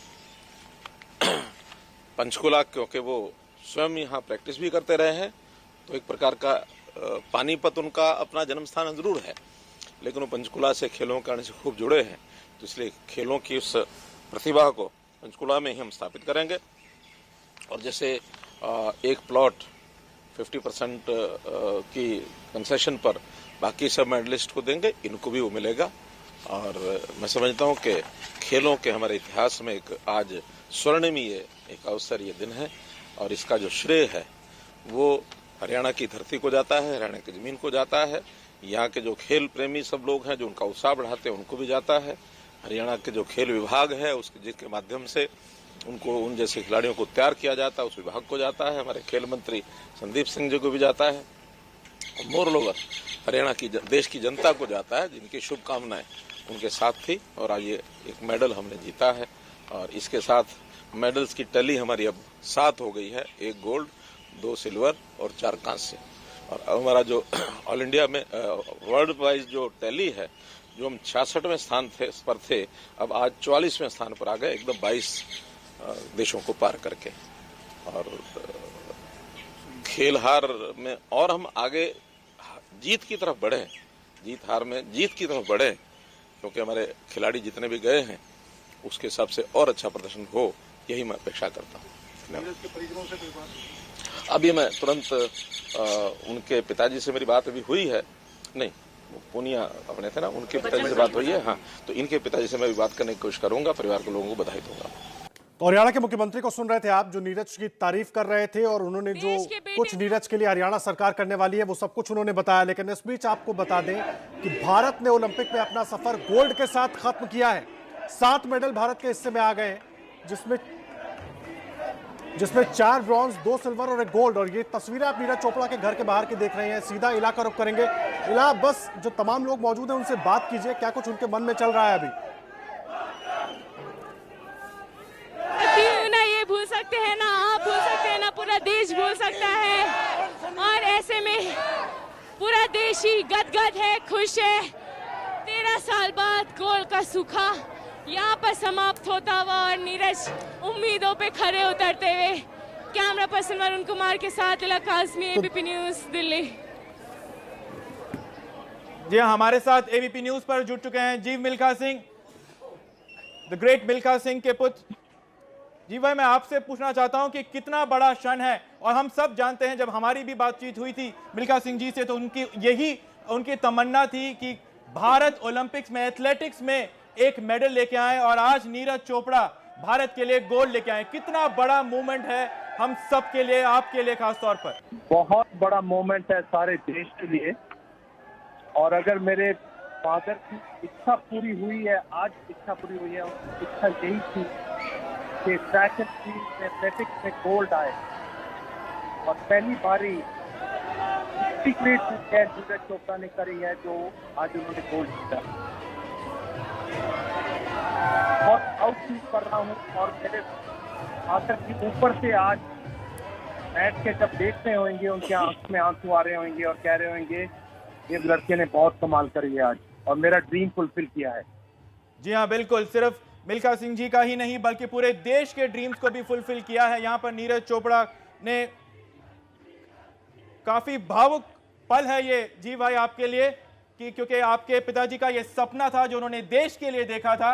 पंचकुला क्योंकि वो स्वयं यहाँ प्रैक्टिस भी करते रहे हैं, तो एक प्रकार का पानीपत उनका अपना जन्म स्थान जरूर है, लेकिन वो पंचकुला से खेलों के कारण से खूब जुड़े हैं, तो इसलिए खेलों की उस प्रतिभा को पंचकुला में ही हम स्थापित करेंगे। और जैसे एक प्लॉट 50% की कंसेशन पर बाकी सब मेडलिस्ट को देंगे, इनको भी वो मिलेगा। और मैं समझता हूँ कि खेलों के हमारे इतिहास में एक आज स्वर्णिमय एक अवसर ये दिन है और इसका जो श्रेय है वो हरियाणा की धरती को जाता है, हरियाणा की जमीन को जाता है। यहाँ के जो खेल प्रेमी सब लोग हैं जो उनका उत्साह बढ़ाते हैं उनको भी जाता है। हरियाणा के जो खेल विभाग है उसके जिसके माध्यम से उनको उन जैसे खिलाड़ियों को तैयार किया जाता है उस विभाग को जाता है। हमारे खेल मंत्री संदीप सिंह जी को भी जाता है। मोर लोग हरियाणा की देश की जनता को जाता है जिनकी शुभकामनाएं उनके साथ थी। और आज ये एक मेडल हमने जीता है और इसके साथ मेडल्स की टैली हमारी अब 7 हो गई है, 1 गोल्ड, 2 सिल्वर और 4 कांस्य। और हमारा जो ऑल इंडिया में वर्ल्ड वाइज जो टैली है, जो हम 66वें स्थान पर थे, अब आज 44वें स्थान पर आ गए, एकदम 22 देशों को पार करके। और खेल हार में और हम आगे जीत की तरफ बढ़े, जीत हार में जीत की तरफ बढ़े, क्योंकि हमारे खिलाड़ी जितने भी गए हैं उसके हिसाब से और अच्छा प्रदर्शन हो, यही मैं अपेक्षा करता हूँ। अभी मैं तुरंत उनके पिताजी से मेरी बात अभी हुई है, नहीं पूनिया अपने थे ना, उनके पिताजी से बात हुई है। हाँ, तो इनके पिताजी से मैं भी बात करने की कोशिश करूंगा, परिवार के लोगों को बधाई दूंगा। तो हरियाणा के मुख्यमंत्री को सुन रहे थे आप, जो नीरज की तारीफ कर रहे थे और उन्होंने जो कुछ नीरज के लिए हरियाणा सरकार करने वाली है वो सब कुछ उन्होंने बताया। लेकिन इस बीच आपको बता दें कि भारत ने ओलंपिक में अपना सफर गोल्ड के साथ खत्म किया है। 7 मेडल भारत के हिस्से में आ गए, जिसमें 4 ब्रॉन्ज, 2 सिल्वर और 1 गोल्ड। और ये तस्वीरें आप नीरज चोपड़ा के घर के बाहर की देख रहे हैं। सीधा इला का रुख करेंगे। इला, बस जो तमाम लोग मौजूद हैं उनसे बात कीजिए, क्या कुछ उनके मन में चल रहा है अभी? ना ये भूल सकते हैं, ना आप भूल सकते हैं, ना पूरा देश भूल सकता है। और ऐसे में पूरा देश ही गदगद है, खुश है। 13 साल बाद गोल्ड का सूखा यहाँ पर समाप्त होता हुआ और नीरज उम्मीदों पे खरे उतरते हुए। कैमरा पर्सन वरुण कुमार के साथ इला काज़मी, एबीपी न्यूज, दिल्ली। जी हाँ, हमारे साथ एबीपी न्यूज पर जुड़ चुके हैं जीव मिल्खा सिंह, द ग्रेट मिल्खा सिंह के पुत्र। जी भाई, मैं आपसे पूछना चाहता हूं कि कितना बड़ा क्षण है, और हम सब जानते हैं जब हमारी भी बातचीत हुई थी मिल्खा सिंह जी से तो उनकी तमन्ना थी कि भारत ओलंपिक्स में एथलेटिक्स में एक मेडल लेके आए, और आज नीरज चोपड़ा भारत के लिए गोल्ड लेके आए। कितना बड़ा मूवमेंट है हम सब के लिए, आपके लिए खास तौर पर। बहुत बड़ा मोमेंट है सारे देश के लिए। और अगर मेरे फादर की इच्छा पूरी हुई है, आज इच्छा पूरी हुई है, उनकी इच्छा यही थी कि ट्रैक एंड फील्ड में एथलेटिक्स में गोल्ड आए। और पहली बारी नीरज चोपड़ा ने करी है जो आज उन्होंने गोल्ड जीता। बहुत प्राउड फील कर रहा हूँ। और मेरे फादर की ऊपर से आज बैठ के जब देख रहे होंगे, उनके आंख में आंसू आ रहे होंगे और कह रहे होंगे इस लड़के ने बहुत कमाल करी है आज और मेरा ड्रीम फुलफिल किया है। जी हाँ, बिल्कुल, सिर्फ मिल्खा सिंह जी का ही नहीं बल्कि पूरे देश के ड्रीम्स को भी फुलफिल किया है। यहाँ पर नीरज चोपड़ा ने, काफी भावुक पल है ये जी भाई आपके लिए, कि क्योंकि आपके पिताजी का ये सपना था जो उन्होंने देश के लिए देखा था।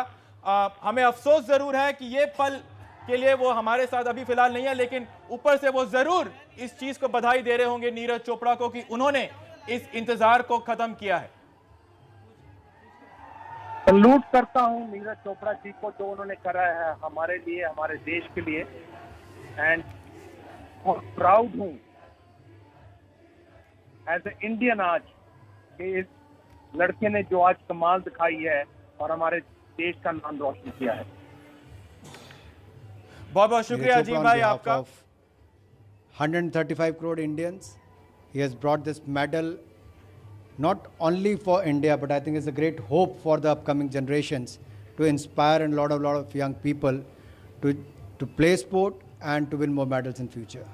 हमें अफसोस जरूर है कि ये पल के लिए वो हमारे साथ अभी फिलहाल नहीं है, लेकिन ऊपर से वो जरूर इस चीज को बधाई दे रहे होंगे नीरज चोपड़ा को कि उन्होंने इस इंतजार को खत्म किया है। सल्यूट करता हूं नीरज चोपड़ा जी को, जो उन्होंने करा है हमारे लिए, हमारे देश के लिए। एंड बहुत प्राउड हूं एज ए इंडियन आज कि इस लड़के ने जो आज कमाल दिखाई है और हमारे देश का नाम रोशन किया है। बहुत बहुत शुक्रिया जी भाई आपका। 135 crore Indians, he has brought this medal not only for India, but I think it's a great hope for the upcoming generations to inspire a lot of young people to play sport and to win more medals in future.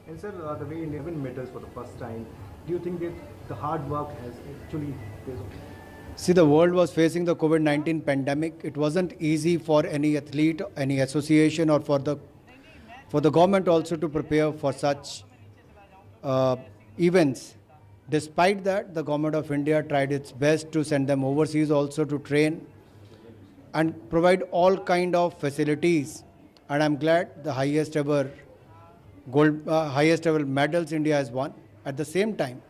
And sir, the way India win medals for the first time, do you think that the hard work has actually paid off? See, the world was facing the COVID-19 pandemic. It wasn't easy for any athlete, any association, or for the government also to prepare for such events. Despite that, the government of India tried its best to send them overseas also to train and provide all kind of facilities. And I'm glad the highest ever medals India has won. At the same time,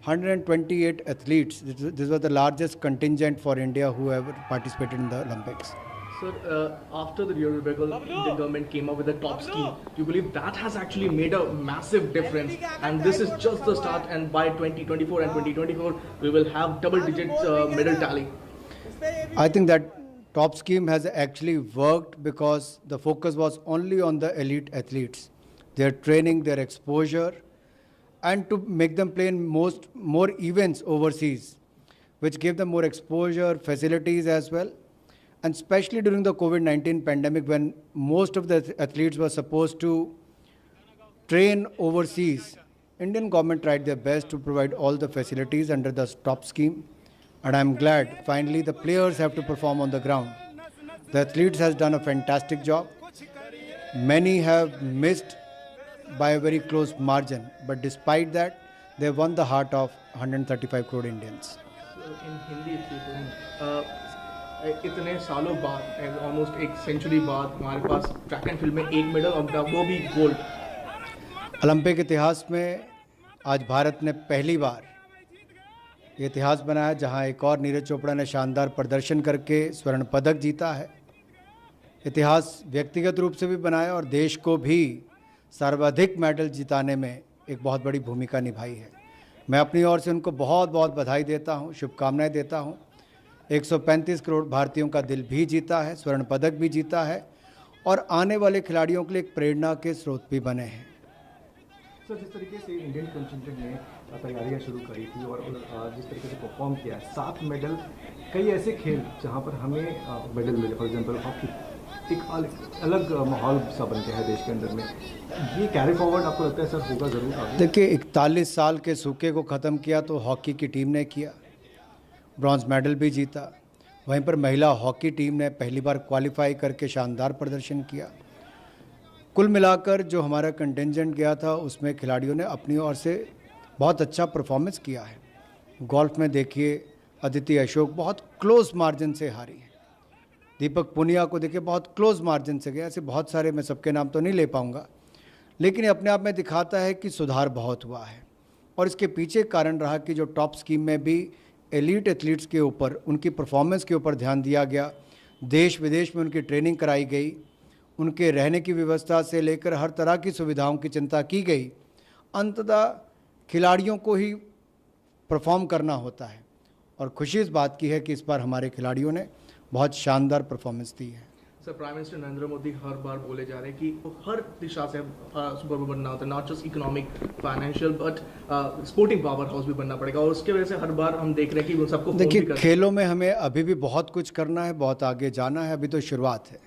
128 athletes. This was the largest contingent for India who ever participated in the Olympics. Sir, after the Rio Olympics, the government came up with a top scheme. Do you believe that has actually made a massive difference? And this is just the start, and by 2024 and 2024, we will have double-digit medal tally. I think that top scheme has actually worked because the focus was only on the elite athletes, their training, their exposure, and to make them play in more events overseas, which gave them more exposure, facilities as well. And especially during the COVID-19 pandemic, when most of the athletes were supposed to train overseas, Indian government tried their best to provide all the facilities under the top scheme. And I'm glad finally the players have to perform on the ground. The athletes has done a fantastic job. Many have missed by a very close margin, but despite that, they won the heart of 135 crore Indians. In Hindi, इतने सालों बाद, almost एक century बाद हमारे पास track and field में एक medal और वो भी गोल्ड। ओलंपिक इतिहास में आज भारत ने पहली बार ये इतिहास बनाया जहां एक और नीरज चोपड़ा ने शानदार प्रदर्शन करके स्वर्ण पदक जीता है। इतिहास व्यक्तिगत रूप से भी बनाया और देश को भी सर्वाधिक मेडल जिताने में एक बहुत बड़ी भूमिका निभाई है। मैं अपनी ओर से उनको बहुत बहुत बधाई देता हूं, शुभकामनाएं देता हूं। 135 करोड़ भारतीयों का दिल भी जीता है, स्वर्ण पदक भी जीता है और आने वाले खिलाड़ियों के लिए एक प्रेरणा के स्रोत भी बने हैं। सर, जिस तरीके से इंडियन कंटिजेंट ने तैयारियां शुरू करी थी और जिस तरीके से परफॉर्म किया, 7 मेडल, कई ऐसे खेल जहां पर हमें मेडल मिले, फॉर एग्जांपल हॉकी, एक अलग माहौल सा बन गया है देश के अंदर में। ये कैरी फॉरवर्ड आपको लगता है सर होगा ज़रूर आगे? देखिए, 41 साल के सूखे को ख़त्म किया तो हॉकी की टीम ने किया, ब्रॉन्ज मेडल भी जीता। वहीं पर महिला हॉकी टीम ने पहली बार क्वालिफाई करके शानदार प्रदर्शन किया। कुल मिलाकर जो हमारा कंटिजेंट गया था उसमें खिलाड़ियों ने अपनी ओर से बहुत अच्छा परफॉर्मेंस किया है। गोल्फ में देखिए, अदिति अशोक बहुत क्लोज मार्जिन से हारी है। दीपक पुनिया को देखिए बहुत क्लोज मार्जिन से गया। ऐसे बहुत सारे, मैं सबके नाम तो नहीं ले पाऊंगा, लेकिन ये अपने आप में दिखाता है कि सुधार बहुत हुआ है। और इसके पीछे कारण रहा कि जो टॉप स्कीम में भी एलीट एथलीट्स के ऊपर, उनकी परफॉर्मेंस के ऊपर ध्यान दिया गया, देश विदेश में उनकी ट्रेनिंग कराई गई, उनके रहने की व्यवस्था से लेकर हर तरह की सुविधाओं की चिंता की गई। अंततः खिलाड़ियों को ही परफॉर्म करना होता है और खुशी इस बात की है कि इस बार हमारे खिलाड़ियों ने बहुत शानदार परफॉर्मेंस दी है। Sir, prime minister Narendra Modi हर बार बोले जा रहे हैं कि हर दिशा से सुपर पावर बनना होता है, not just economic, financial, but sporting power house भी बनना पड़ेगा और उसके वजह से हर बार हम देख रहे हैं कि उन सबको देखिए, खेलों में हमें अभी भी बहुत कुछ करना है, बहुत आगे जाना है, अभी तो शुरुआत है।